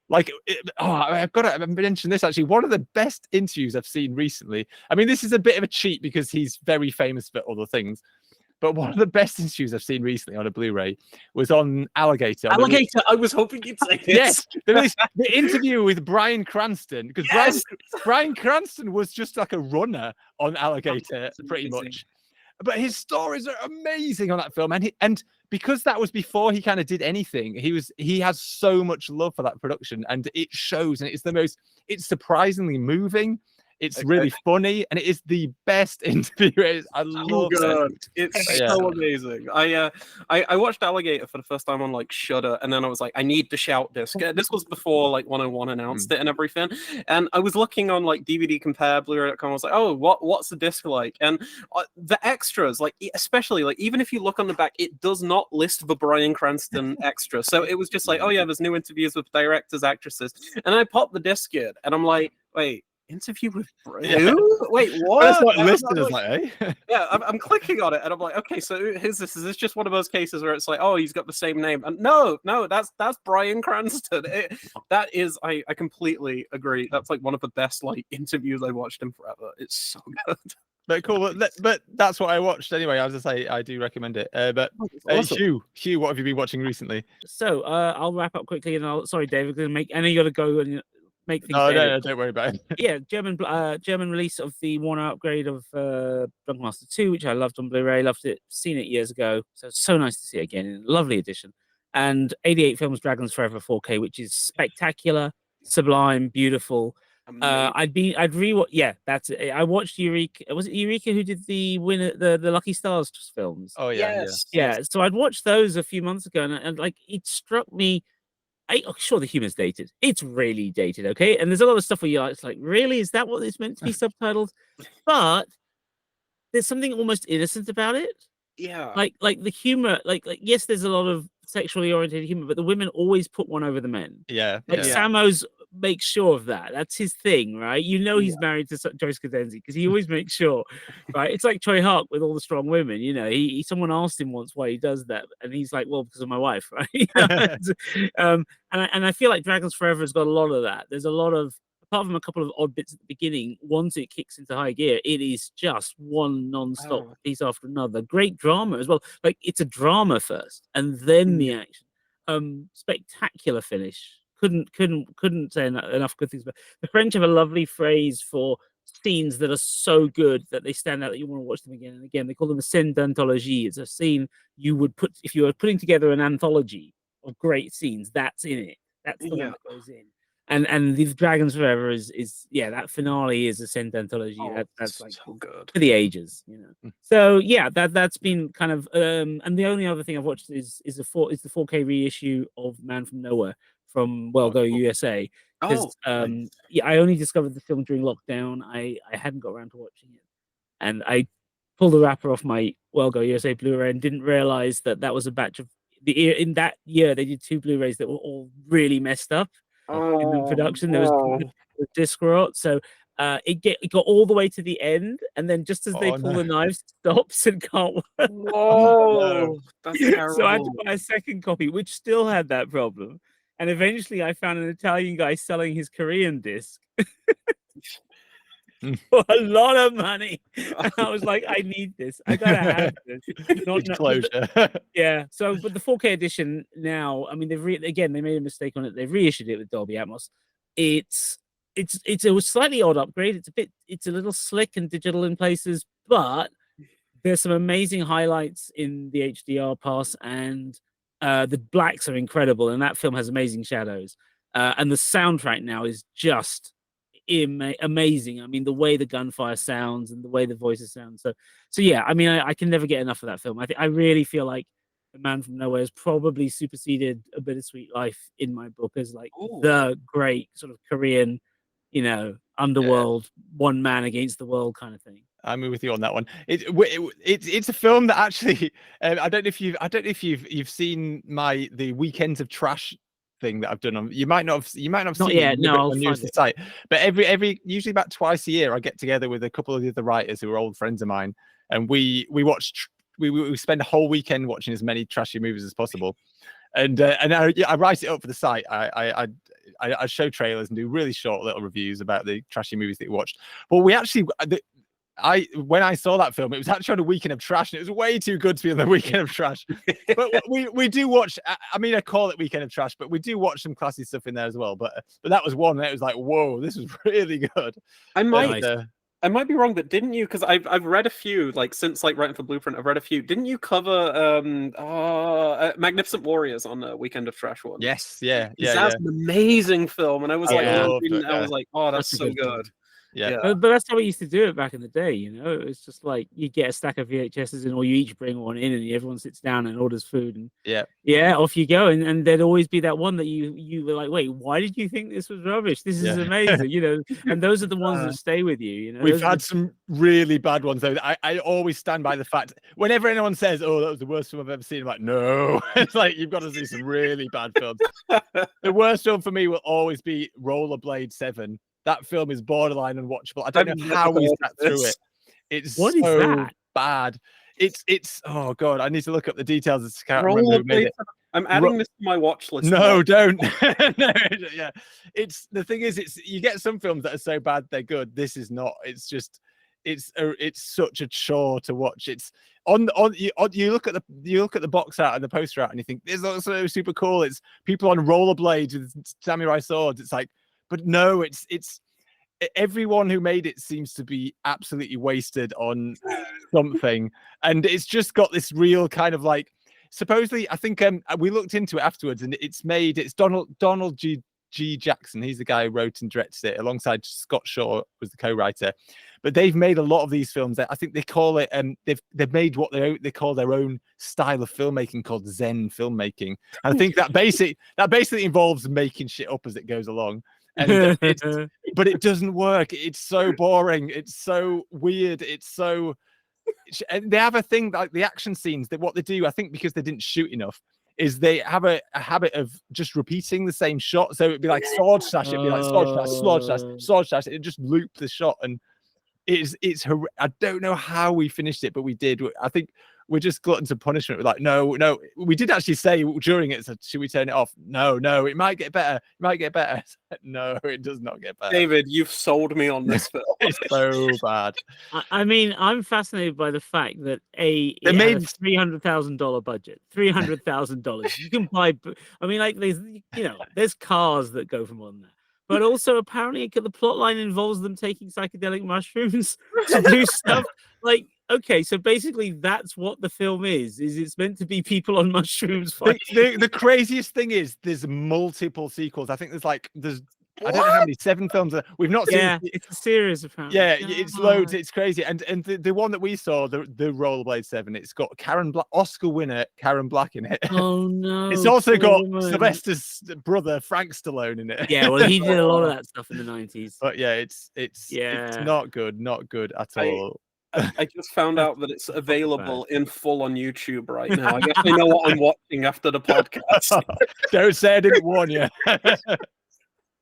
Like, I've got to mention this actually. One of the best interviews I've seen recently. I mean, this is a bit of a cheat because he's very famous for other things. But one of the best interviews I've seen recently on a Blu-ray was on Alligator. I was hoping you'd say this. Yes, the interview with Bryan Cranston, because Bryan Cranston was just like a runner on Alligator, pretty much. But his stories are amazing on that film, and because that was before he kind of did anything, he has so much love for that production, and it shows. And it's surprisingly moving. It's really funny, and it is the best interview. I love it. It's so amazing. I watched Alligator for the first time on like Shudder, and then I was like, I need the Shout disc. This was before like 101 announced it and everything. And I was looking on like DVD Compare, Blu-ray.com. I was like, oh, what's the disc like? And the extras, like especially like even if you look on the back, it does not list the Bryan Cranston extra. So it was just like, oh yeah, there's new interviews with directors, actresses, and I popped the disc in, and I'm like, wait. Interview with who? Wait, what? That's not listed as like, yeah, I'm clicking on it and I'm like, okay, so is this just one of those cases where it's like, oh, he's got the same name? And no, that's Bryan Cranston. That is, I completely agree. That's like one of the best like interviews I've watched him forever. It's so good. But cool. But that's what I watched anyway. As I say, I do recommend it. But awesome. Hugh, what have you been watching recently? So I'll wrap up quickly, and sorry, David, I know you got to go and make things No, better. don't worry about it. Yeah, German release of the Warner upgrade of Drunken Master 2, which I loved on Blu-ray. Loved it. Seen it years ago, so it's so nice to see it again in a lovely edition. And 88 Films Dragons Forever 4K, which is spectacular, sublime, beautiful. Amazing. I'd rewatch. Yeah, that's it. I watched Eureka. Was it Eureka who did the winner, the Lucky Stars films? Oh yeah, Yes. Yeah. So I'd watched those a few months ago, and like it struck me. Sure, the humor's dated. It's really dated, okay? And there's a lot of stuff where you're like, it's like, really? Is that what it's meant to be subtitled? But there's something almost innocent about it. Yeah. Like the humor, like yes, there's a lot of sexually oriented humor, but the women always put one over the men. yeah, Like yeah. Sammo's makes sure of that. That's his thing, right? You know he's married to Joyce Cadenzi because he always makes sure, right? It's like Choi Hawk with all the strong women. You know, someone asked him once why he does that, and he's like, "Well, because of my wife," right? And I feel like Dragons Forever has got a lot of that. There's a lot of, apart from a couple of odd bits at the beginning, once it kicks into high gear, it is just one non-stop piece after another. Great drama as well. Like it's a drama first, and then the action. Spectacular finish. Couldn't say enough good things. But the French have a lovely phrase for scenes that are so good that they stand out that you want to watch them again and again. They call them a scène d'anthologie. It's a scene you would put if you were putting together an anthology of great scenes. That's in it. That's the one that goes in. And the Dragons Forever is that finale is a scène d'anthologie. That's like so good for the ages, you know. So yeah, that's been kind of and the only other thing I've watched is the 4K reissue of Man from Nowhere from Go USA. Because nice. I only discovered the film during lockdown. I hadn't got around to watching it, and I pulled the wrapper off my Go USA Blu-ray and didn't realize that was a batch of in that year they did 2 Blu-rays that were all really messed up in the production. There was disc rot, so it got all the way to the end, and then just as they pull the knives, stops and can't work. No, that's terrible. So I had to buy a second copy, which still had that problem. And eventually, I found an Italian guy selling his Korean disc for a lot of money. And I was like, I need this. I gotta have this. Closure. Yeah. So, but the 4K edition now, I mean, they made a mistake on it. They've reissued it with Dolby Atmos. It's a slightly odd upgrade. It's a little slick and digital in places, but there's some amazing highlights in the HDR pass, and the blacks are incredible, and that film has amazing shadows. And the soundtrack now is just amazing. I mean, the way the gunfire sounds and the way the voices sound. So yeah, I mean, I can never get enough of that film. I really feel like The Man from Nowhere has probably superseded A Bittersweet Life in my book as like the great sort of Korean, underworld, one man against the world kind of thing. I'm with you on that one. It's a film that actually I don't know if you've seen the Weekends of Trash thing that I've done on. You might not have seen yet. No, I'll on find the site. But every usually about twice a year I get together with a couple of the other writers who are old friends of mine, and we watch we spend a whole weekend watching as many trashy movies as possible. And I write it up for the site. I show trailers and do really short little reviews about the trashy movies that we watched. But we actually, when I saw that film, it was actually on a Weekend of Trash, and it was way too good to be on the Weekend of Trash. But we do watch. I mean, I call it Weekend of Trash, but we do watch some classy stuff in there as well. But that was one that was like, whoa, this was really good. I might be wrong, but didn't you? Because I've read a few, like since like writing for Blueprint, I've read a few. Didn't you cover Magnificent Warriors on the Weekend of Trash one? Yes, yeah. That's an amazing film, and I was I was like, oh, that's so good. Yeah. But that's how we used to do it back in the day, It's just like you get a stack of VHSs and or you each bring one in and everyone sits down and orders food and off you go. And there'd always be that one that you were like, wait, why did you think this was rubbish? This is amazing, and those are the ones that stay with you, We've had some really bad ones though. I always stand by the fact whenever anyone says, oh, that was the worst film I've ever seen, I'm like, no. It's like you've got to see some really bad films. The worst film for me will always be Rollerblade 7. That film is borderline unwatchable. I don't know how we sat through it. It's what is that? Bad. It's oh god, I need to look up the details. I can't remember who made it. I'm adding this to my watch list. No, don't. No, yeah. It's the thing is, you get some films that are so bad they're good. This is not. It's just it's such a chore to watch. It's you look at the box art and the poster art and you think this looks so super cool. It's people on rollerblades with samurai swords. It's like, but no, it's everyone who made it seems to be absolutely wasted on something, and it's just got this real kind of like, supposedly, I think we looked into it afterwards, and it's Donald G. Jackson. He's the guy who wrote and directed it alongside Scott Shaw was the co-writer. But they've made a lot of these films that I think they call it they've made what they call their own style of filmmaking called Zen filmmaking. And I think that basically involves making shit up as it goes along. And but it doesn't work. It's so boring. It's so weird. And they have a thing like the action scenes, that what they do, I think because they didn't shoot enough, is they have a habit of just repeating the same shot. So it'd be like sword slash, it'd be like sword slash, sword slash, sword slash. It just loop the shot, and I don't know how we finished it, but we did. I think we're just gluttons of punishment. We're like, no, we did actually say during it, so should we turn it off? No, it might get better. No, it does not get better. David, you've sold me on this film. It's so bad. I mean, I'm fascinated by the fact that it They had made a $300,000 budget. $300,000. You can buy. I mean, like there's cars that go for more than that. But also, apparently, the plot line involves them taking psychedelic mushrooms to do stuff. Like, okay, so basically, that's what the film is it's meant to be people on mushrooms fighting. The craziest thing is there's multiple sequels. I think there's I don't know how many, 7 films we've not seen. Yeah, it's a series apparently. Yeah, it's loads. It's crazy. And the one that we saw, the Rollerblade 7, it's got Oscar winner Karen Black in it. Oh no! It's also got Sylvester's brother Frank Stallone in it. Yeah, well, he did a lot of that stuff in the 90s. But yeah, it's not good at all. I just found out that it's available in full on YouTube right now. I guess I know what I'm watching after the podcast. Don't say I didn't warn you.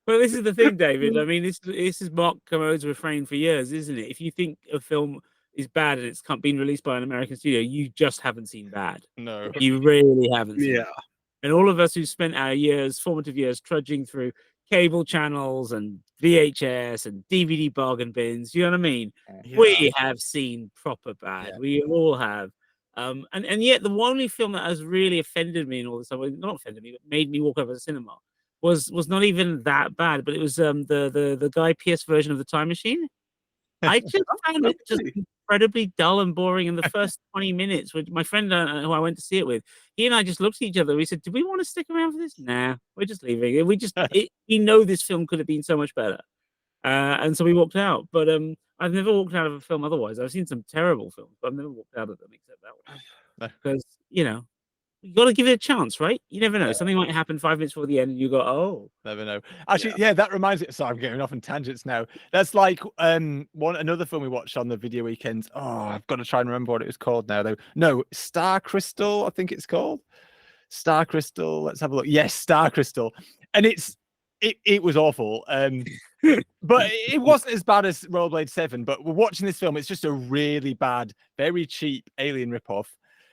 Well, this is the thing, David. I mean, this is Mark Kermode's refrain for years, isn't it? If you think a film is bad and it's been released by an American studio, you just haven't seen bad. No, you really haven't. Seen Yeah. it. And all of us who spent our formative years, trudging through cable channels and VHS and DVD bargain bins, you know what I mean? Yeah. We have seen proper bad. Yeah. We all have. And yet the only film that has really offended me in all this stuff, well, not offended me, but made me walk over to the cinema, was not even that bad. But it was the Guy Pearce version of The Time Machine. I just found it just incredibly dull and boring in the first 20 minutes. With my friend who I went to see it with, he and I just looked at each other. We said, "Do we want to stick around for this? Nah, we're just leaving." We know this film could have been so much better, and so we walked out. But I've never walked out of a film otherwise. I've seen some terrible films, but I've never walked out of them except that one. Because you got to give it a chance, right? You never know. Yeah. Something might happen 5 minutes before the end, and you go, "Oh, never know." Actually, yeah, that reminds me. Sorry, I'm getting off on tangents now. That's like another film we watched on the video weekend. Oh, I've got to try and remember what it was called now, though. No, Star Crystal, I think it's called. Star Crystal. Let's have a look. Yes, Star Crystal, and it was awful. But it wasn't as bad as Rollerblade 7. But we're watching this film. It's just a really bad, very cheap Alien ripoff.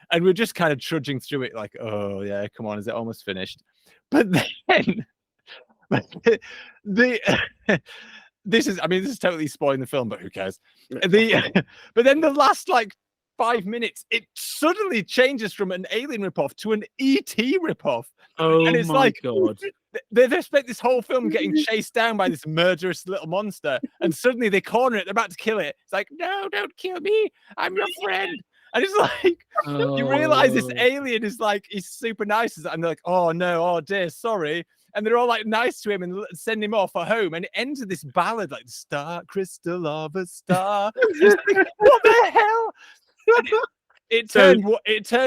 And we're just kind of trudging through it like, oh, yeah, come on, is it almost finished? But then, this is totally spoiling the film, but who cares? But then the last, 5 minutes, it suddenly changes from an Alien ripoff to an E.T. ripoff. oh And it's my God." They've spent this whole film getting chased down by this murderous little monster, and suddenly they corner it, they're about to kill it. It's like, no, don't kill me, I'm your friend. And it's like, you realize this alien is he's super nice. And they're like, oh no, oh dear, sorry. And they're all nice to him and send him off at home. And it ends with this ballad like, Star Crystal of a Star. What the hell? It turned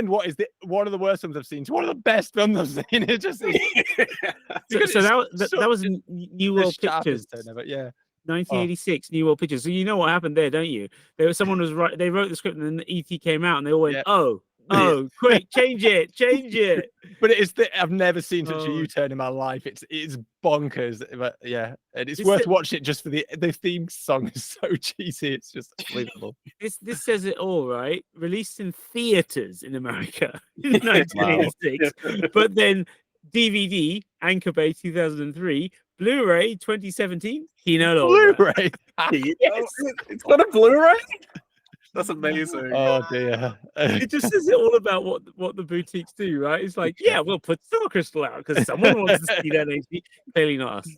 what is one of the worst films I've seen to one of the best films I've seen. It just So that was New World Pictures. Yeah. 1986, New World Pictures. So you know what happened there, don't you? Someone was right. They wrote the script, and then ET came out, and they all went, "Oh, quick, change it." But I've never seen such a U-turn in my life. It's bonkers. But yeah, and it's worth watching it just for the theme song is so cheesy. It's just unbelievable. This says it all, right? Released in theaters in America in 1986, but then DVD, Anchor Bay 2003. Blu-ray 2017. Blu-ray. Yes. It's got a Blu-ray. That's amazing. Oh dear. It just says it all about what the boutiques do, right? It's like, yeah, we'll put Star Crystal out because someone wants to see that HD. Clearly not us.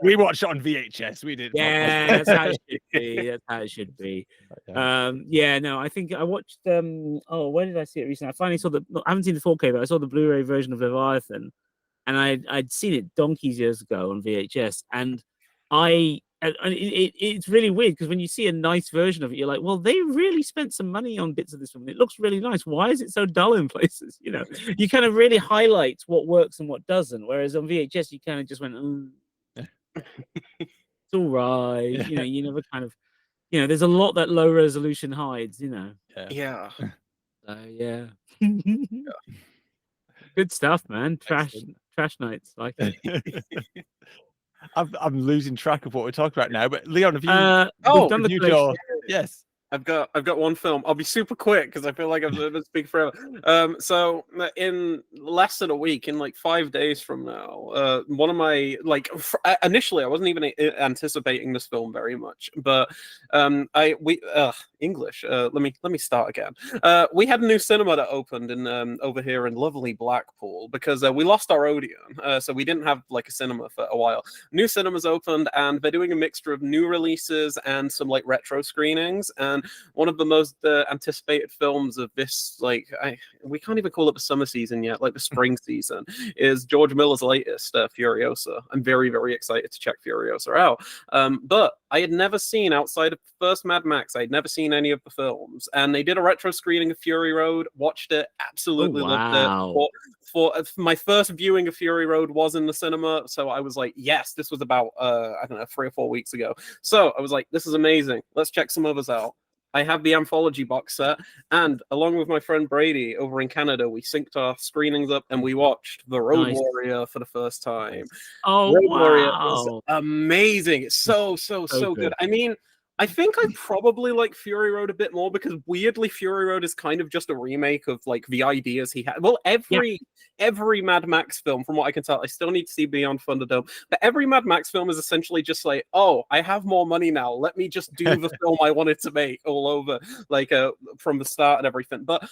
we watched it on VHS. We did. Yeah, that's how it should be. That's how it should be. Yeah, no, I think I watched. Oh, where did I see it recently? I finally saw I haven't seen the 4K, but I saw the Blu-ray version of Leviathan, and I'd seen it donkeys years ago on VHS, and it's really weird because when you see a nice version of it, you're like, well, they really spent some money on bits of this film. It looks really nice. Why is it so dull in places? You know, you kind of really highlight what works and what doesn't. Whereas on VHS, you kind of just went, it's all right. You know, you never kind of, there's a lot that low resolution hides. You know. Yeah. So yeah. Good stuff, man. Trash nights, like it. I'm losing track of what we're talking about now. But Leon, have you? We've done the collection. Yes. I've got one film. I'll be super quick because I feel like I've been speaking forever. So in less than a week, in like 5 days from now, one of my initially I wasn't even anticipating this film very much, but English. Let me start again. We had a new cinema that opened in over here in lovely Blackpool because we lost our Odeon, so we didn't have like a cinema for a while. New cinemas opened, and they're doing a mixture of new releases and some like retro screenings. And one of the most anticipated films of this, we can't even call it the summer season yet, like the spring season, is George Miller's latest, Furiosa. I'm very, very excited to check Furiosa out. But I had never seen, outside of the first Mad Max, I had never seen any of the films. And they did a retro screening of Fury Road, watched it, absolutely loved it. For my first viewing of Fury Road was in the cinema, so I was like, yes, this was about, I don't know, 3 or 4 weeks ago. So I was like, this is amazing. Let's check some others out. I have the anthology box set, and along with my friend Brady over in Canada, we synced our screenings up and we watched The Road Warrior for the first time. Oh, Road wow. Warrior is amazing. It's so good. I mean, I think I probably like Fury Road a bit more because weirdly Fury Road is kind of just a remake of like the ideas he had. Well, every Mad Max film, from what I can tell, I still need to see Beyond Thunderdome, but every Mad Max film is essentially just like, oh, I have more money now. Let me just do the film I wanted to make all over, from the start and everything. But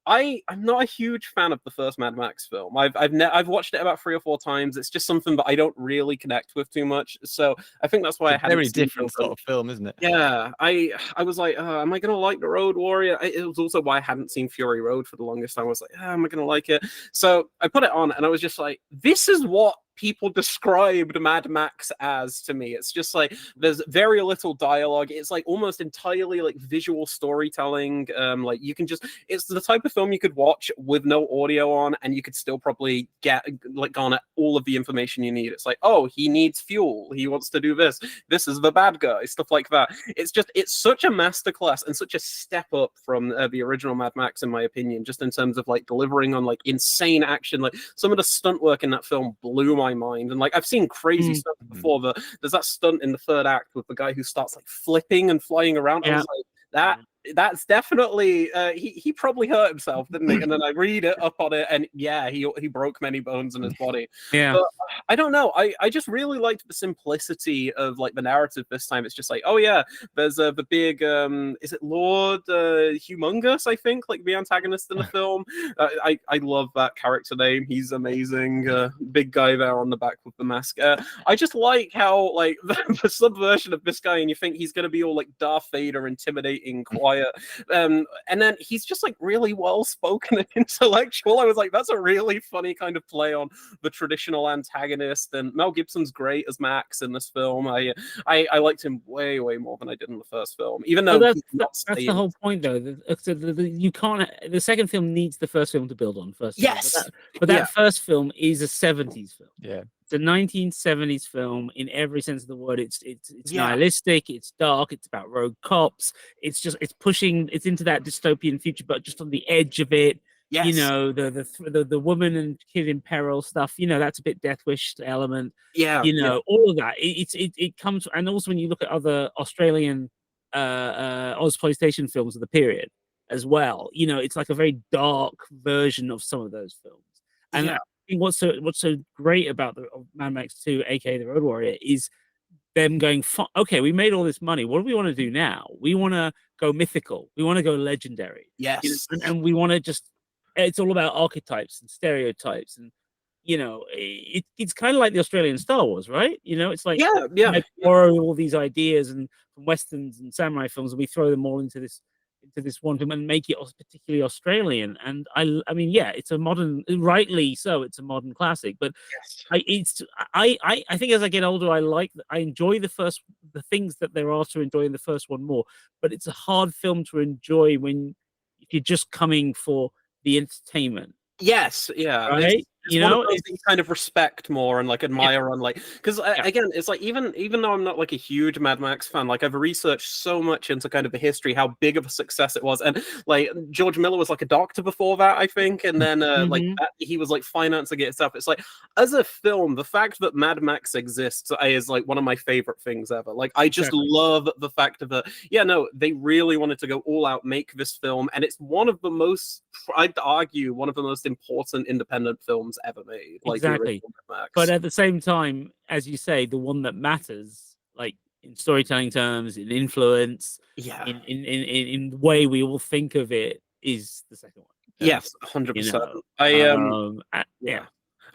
I'm not a huge fan of the first Mad Max film. I've watched it about 3 or 4 times. It's just something that I don't really connect with too much. So I think that's why I had a very different sort of film, isn't it? Yeah, I was like, am I gonna like The Road Warrior? It was also why I hadn't seen Fury Road for the longest time. I was like, am I gonna like it? So I put it on, and I was just like, this is what people described Mad Max as to me. It's just like there's very little dialogue. It's like almost entirely like visual storytelling. Like you can just, it's the type of film you could watch with no audio on, and you could still probably get garner all of the information you need. It's like, oh, he needs fuel. He wants to do this. This is the bad guy. Stuff like that. It's such a masterclass and such a step up from the original Mad Max, in my opinion, just in terms of like delivering on like insane action. Like some of the stunt work in that film blew my mind, and like I've seen crazy stuff before. There's that stunt in the third act with the guy who starts like flipping and flying around. I was like, that's definitely he probably hurt himself, didn't he? And then I read it up on it, and yeah, he broke many bones in his body. Yeah, but I don't know. I just really liked the simplicity of like the narrative this time. It's just like, oh yeah, there's the big is it Lord Humongous, I think, like the antagonist in the film. I love that character name. He's amazing. Big guy there on the back with the mask. I just like how like the subversion of this guy, and you think he's gonna be all like Darth Vader, intimidating, quiet. And then he's just like really well spoken and intellectual. I was like, that's a really funny kind of play on the traditional antagonist. And Mel Gibson's great as Max in this film. I liked him way more than I did in the first film, even though that's the whole point, though. You can't. The second film needs the first film to build on. But that first film is a 70s film. Yeah. It's a 1970s film in every sense of the word. It's nihilistic, it's dark, it's about rogue cops. It's into that dystopian future, but just on the edge of it. Yes. You know, the woman and kid in peril stuff, you know, that's a bit Death Wish element. Yeah. You know, all of that. It comes, and also when you look at other Australian Ozploitation films of the period as well, you know, it's like a very dark version of some of those films. And I think what's so great about the Mad Max 2, aka The Road Warrior, is them going, okay, we made all this money. What do we want to do now? We want to go mythical. We want to go legendary. Yes. You know, and we want to just, it's all about archetypes and stereotypes. And you know, it's kind of like the Australian Star Wars, right? You know, it's like yeah. borrow all these ideas and from westerns and samurai films, and we throw them all into this one film and make it particularly Australian. And I mean, yeah, it's a modern, rightly so, it's a modern classic. But I think as I get older, I enjoy the things that there are to enjoy in the first one more. But it's a hard film to enjoy if you're just coming for the entertainment. Yes, yeah. Right? It's one of those that you kind of respect more and like admire on like because again, it's like even though I'm not like a huge Mad Max fan, like I've researched so much into kind of the history, how big of a success it was, and like George Miller was like a doctor before that, I think, and then like he was like financing it stuff. It's like as a film, the fact that Mad Max exists is like one of my favorite things ever. Like I just love the fact of they really wanted to go all out, make this film, and it's one of the most, I'd argue, one of the most important independent films ever made. Like exactly. But at the same time, as you say, the one that matters, like in storytelling terms, in influence, in the way we all think of it, is the second one. Yes, 100%. I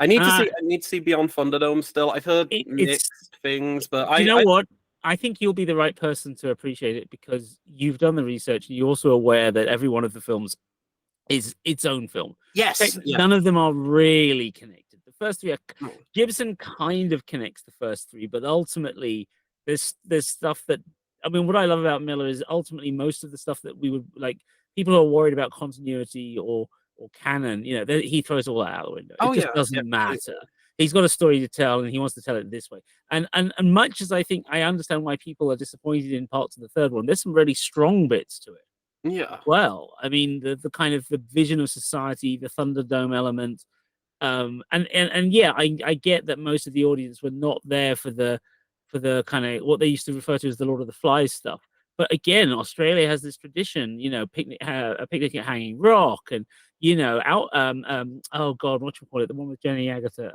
need to see Beyond Thunderdome still. I've heard mixed things, but you know what? I think you'll be the right person to appreciate it because you've done the research and you're also aware that every one of the films is its own film. Yes. None of them are really connected. The first three Gibson kind of connects the first three, but ultimately there's stuff that, I mean, what I love about Miller is ultimately most of the stuff that we would like, people who are worried about continuity or canon, you know, he throws all that out the window. It just doesn't matter. He's got a story to tell and he wants to tell it this way. And much as I think I understand why people are disappointed in parts of the third one, there's some really strong bits to it. Yeah. Well, I mean, the kind of the vision of society, the Thunderdome element, and yeah, I get that most of the audience were not there for the kind of what they used to refer to as the Lord of the Flies stuff. But again, Australia has this tradition, you know, a picnic at Hanging Rock, and you know, oh god, what you call it, the one with Jenny Agutter,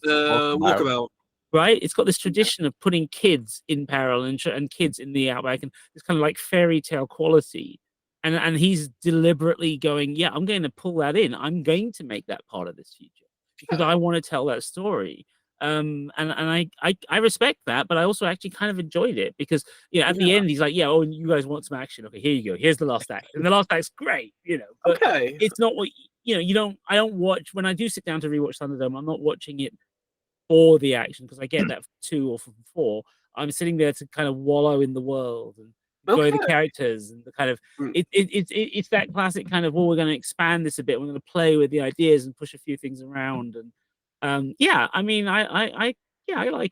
Walkabout. Right, it's got this tradition of putting kids in peril and kids in the outback, and it's kind of like fairy tale quality. And he's deliberately going, yeah, I'm going to pull that in. I'm going to make that part of this future because I want to tell that story. And I respect that, but I also actually kind of enjoyed it because at the end he's like, yeah, oh, and you guys want some action? Okay, here you go. Here's the last act, and the last act's great, you know. But it's not what you don't. I don't watch when I do sit down to rewatch Thunderdome. I'm not watching it for the action because I get that from 2 or from 4. I'm sitting there to kind of wallow in the world and enjoy the characters and the kind of it's that classic kind of, well, we're going to expand this a bit, we're going to play with the ideas and push a few things around, and I mean I like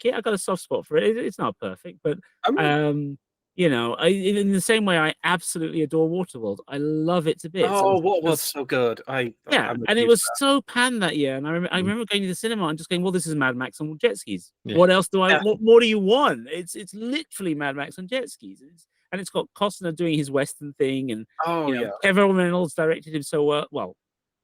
it. I got a soft spot for it. It's not perfect, but you know, in the same way I absolutely adore Waterworld. I love it to bits. Oh, what was so good. And it was so panned that year, and I remember going to the cinema and just going, well, this is Mad Max on jet skis. What else what more do you want? It's literally Mad Max on jet skis. And it's got Costner doing his Western thing, and Kevin Reynolds directed him so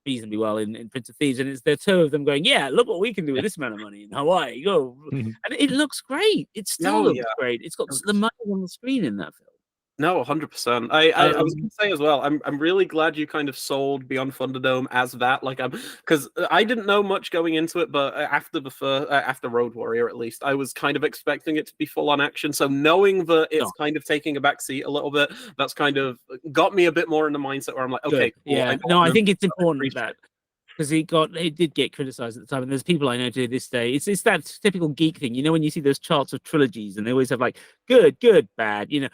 reasonably well in Prince of Thieves, and it's the two of them going, yeah, look what we can do with this amount of money in Hawaii. Go, and it looks great. It still looks great. It's got the money on the screen in that film. No, 100%. I was going to say as well, I'm really glad you kind of sold Beyond Thunderdome as that. Like, because I didn't know much going into it, but after Road Warrior, at least, I was kind of expecting it to be full on action. So knowing that it's kind of taking a back seat a little bit, that's kind of got me a bit more in the mindset where I'm like, okay, cool, I think it's important that. Because it did get criticized at the time, and there's people I know to this day. It's that typical geek thing, you know, when you see those charts of trilogies, and they always have like good, bad, you know.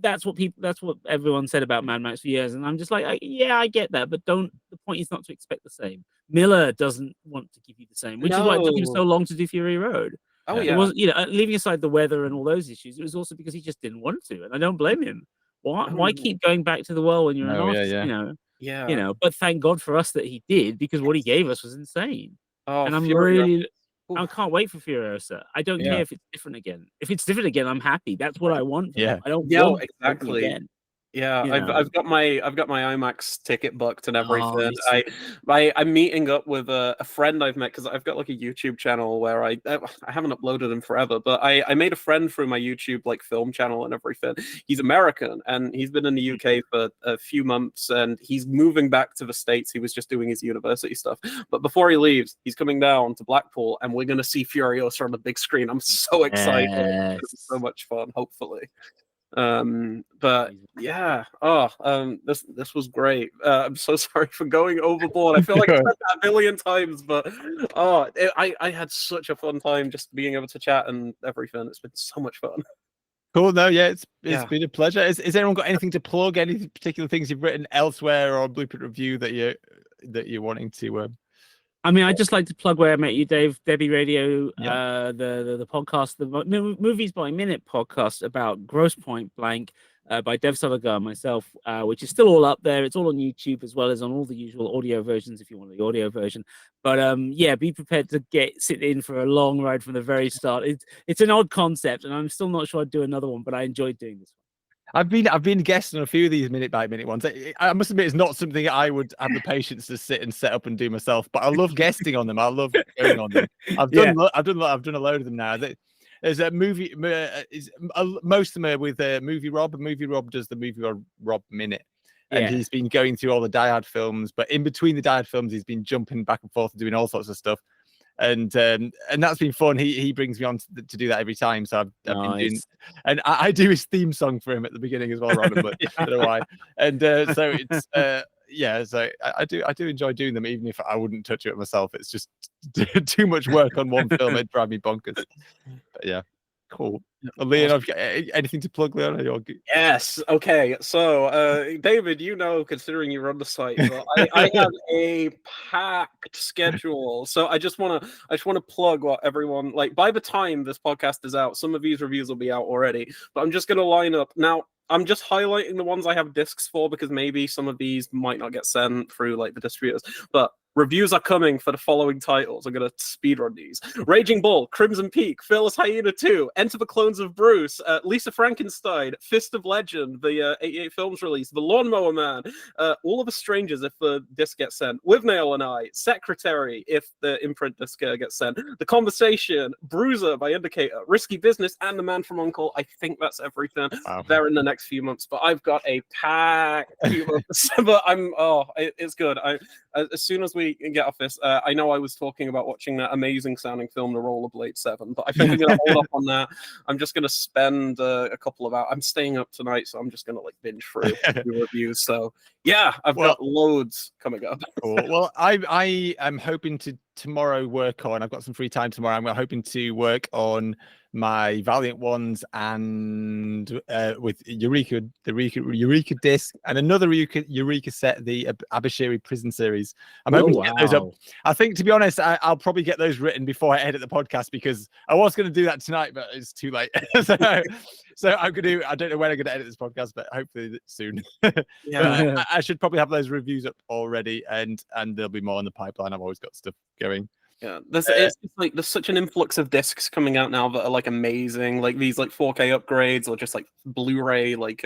That's what everyone said about Mad Max for years, and I'm just like, I get that, but the point is not to expect the same. Miller doesn't want to give you the same, which is why it took him so long to do Fury Road. It wasn't, leaving aside the weather and all those issues, it was also because he just didn't want to, and I don't blame him. Why keep going back to the well when you're an artist, you know? Yeah, you know, but thank God for us that he did, because what he gave us was insane. And I'm I can't wait for Furiosa. I don't care if it's different again. If it's different again, I'm happy. That's what I want. Yeah, I don't want exactly. again. Yeah, You I've know. I've got my IMAX ticket booked and Oh, everything. me I'm meeting up with a friend I've met because I've got like a YouTube channel where I haven't uploaded them forever, but I made a friend through my YouTube like film channel and everything. He's American and he's been in the UK for a few months and he's moving back to the States. He was just doing his university stuff, but before he leaves, he's coming down to Blackpool and we're gonna see Furiosa on the big screen. I'm so excited. It's gonna be so Yes. much fun. Hopefully. But yeah, this was great. I'm so sorry for going overboard. I feel like I said that a million times, but I had such a fun time just being able to chat and everything. It's been so much fun. Cool. No, yeah, it's Yeah. been a pleasure. Is anyone got anything to plug? Any particular things you've written elsewhere or Blueprint Review that you're wanting to? I mean, I'd just like to plug where I met you, Dave, Debbie Radio, Yeah. the podcast, the Movies by Minute podcast about Gross Point Blank by Dev Savagar and myself, which is still all up there. It's all on YouTube as well as on all the usual audio versions if you want the audio version. But yeah, be prepared to sit in for a long ride from the very start. It's an odd concept, and I'm still not sure I'd do another one, but I enjoyed doing this one. I've been guesting on a few of these minute by minute ones. I must admit, it's not something I would have the patience to sit and set up and do myself. But I love guesting on them. I love going on them. I've done a load of them now. There's a movie. Most of them are with Movie Rob. Movie Rob does the Movie Rob Minute, and he's been going through all the Die Hard films. But in between the Die Hard films, he's been jumping back and forth and doing all sorts of stuff. And that's been fun. He brings me on to do that every time. So I've been doing, and I do his theme song for him at the beginning as well, randomly. I don't know why. And so it's yeah. So I do enjoy doing them, even if I wouldn't touch it myself. It's just too much work on one film. It'd drive me bonkers. But yeah, cool. Leon, I've got anything to plug, Leon? Yes. Okay. So, David, considering you run the site, so I have a packed schedule. So I just want to plug what everyone like. By the time this podcast is out, some of these reviews will be out already. But I'm just going to line up now. I'm just highlighting the ones I have discs for because maybe some of these might not get sent through like the distributors. But reviews are coming for the following titles. I'm going to speedrun these. Raging Bull, Crimson Peak, Fearless Hyena 2, Enter the Clones of Bruce, Lisa Frankenstein, Fist of Legend, the 88 Films release, The Lawnmower Man, All of Us Strangers if the disc gets sent, With Nail and I, Secretary if the imprint disc gets sent, The Conversation, Bruiser by Indicator, Risky Business, and The Man from U.N.C.L.E. I think that's everything. Wow. They're in the next few months, but I've got a packed few months. But it's good. As soon as we get off this, I know I was talking about watching that amazing sounding film, The Rollerblade 7, but I think I'm going to hold up on that. I'm just going to spend a couple of hours. I'm staying up tonight, so I'm just going to like binge through the reviews. So yeah, I've got loads coming up. Cool. Well, I am hoping to tomorrow work on. I've got some free time tomorrow. I'm hoping to work on my Valiant ones and with Eureka disc and another Eureka set, the Abashiri Prison series. I'm hoping to get those up. I think, to be honest, I'll probably get those written before I edit the podcast because I was going to do that tonight, but it's too late. So I'm going to. I don't know when I'm going to edit this podcast, but hopefully soon. Yeah, I should probably have those reviews up already, and there'll be more in the pipeline. I've always got stuff going. Yeah, it's like there's such an influx of discs coming out now that are like amazing, like these like 4K upgrades or just like Blu-ray, like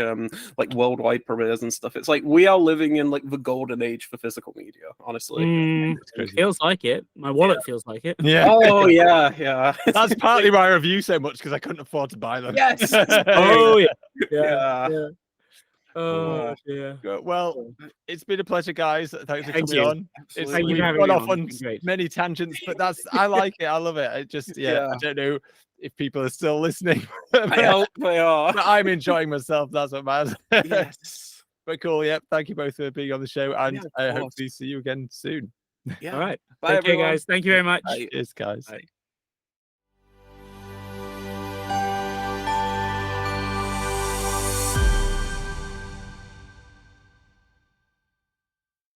worldwide premieres and stuff. It's like we are living in like the golden age for physical media, honestly. It feels like it. My wallet feels like it. Yeah. Oh yeah. That's partly why I review so much because I couldn't afford to buy them. Yes. Oh yeah. Yeah. Oh yeah. Well, it's been a pleasure, guys. Thanks for Thank coming you. on. Absolutely. We've having gone me off on. on It's been great. many tangents, but I like it. I love it. I just I don't know if people are still listening. I hope they are. But I'm enjoying myself. That's what matters. Yes. But cool. Yeah. Thank you both for being on the show, and I hope to see you again soon. Yeah. All right. Bye, Take care, everyone. guys. Thank you very much. Bye. Cheers, guys. Bye.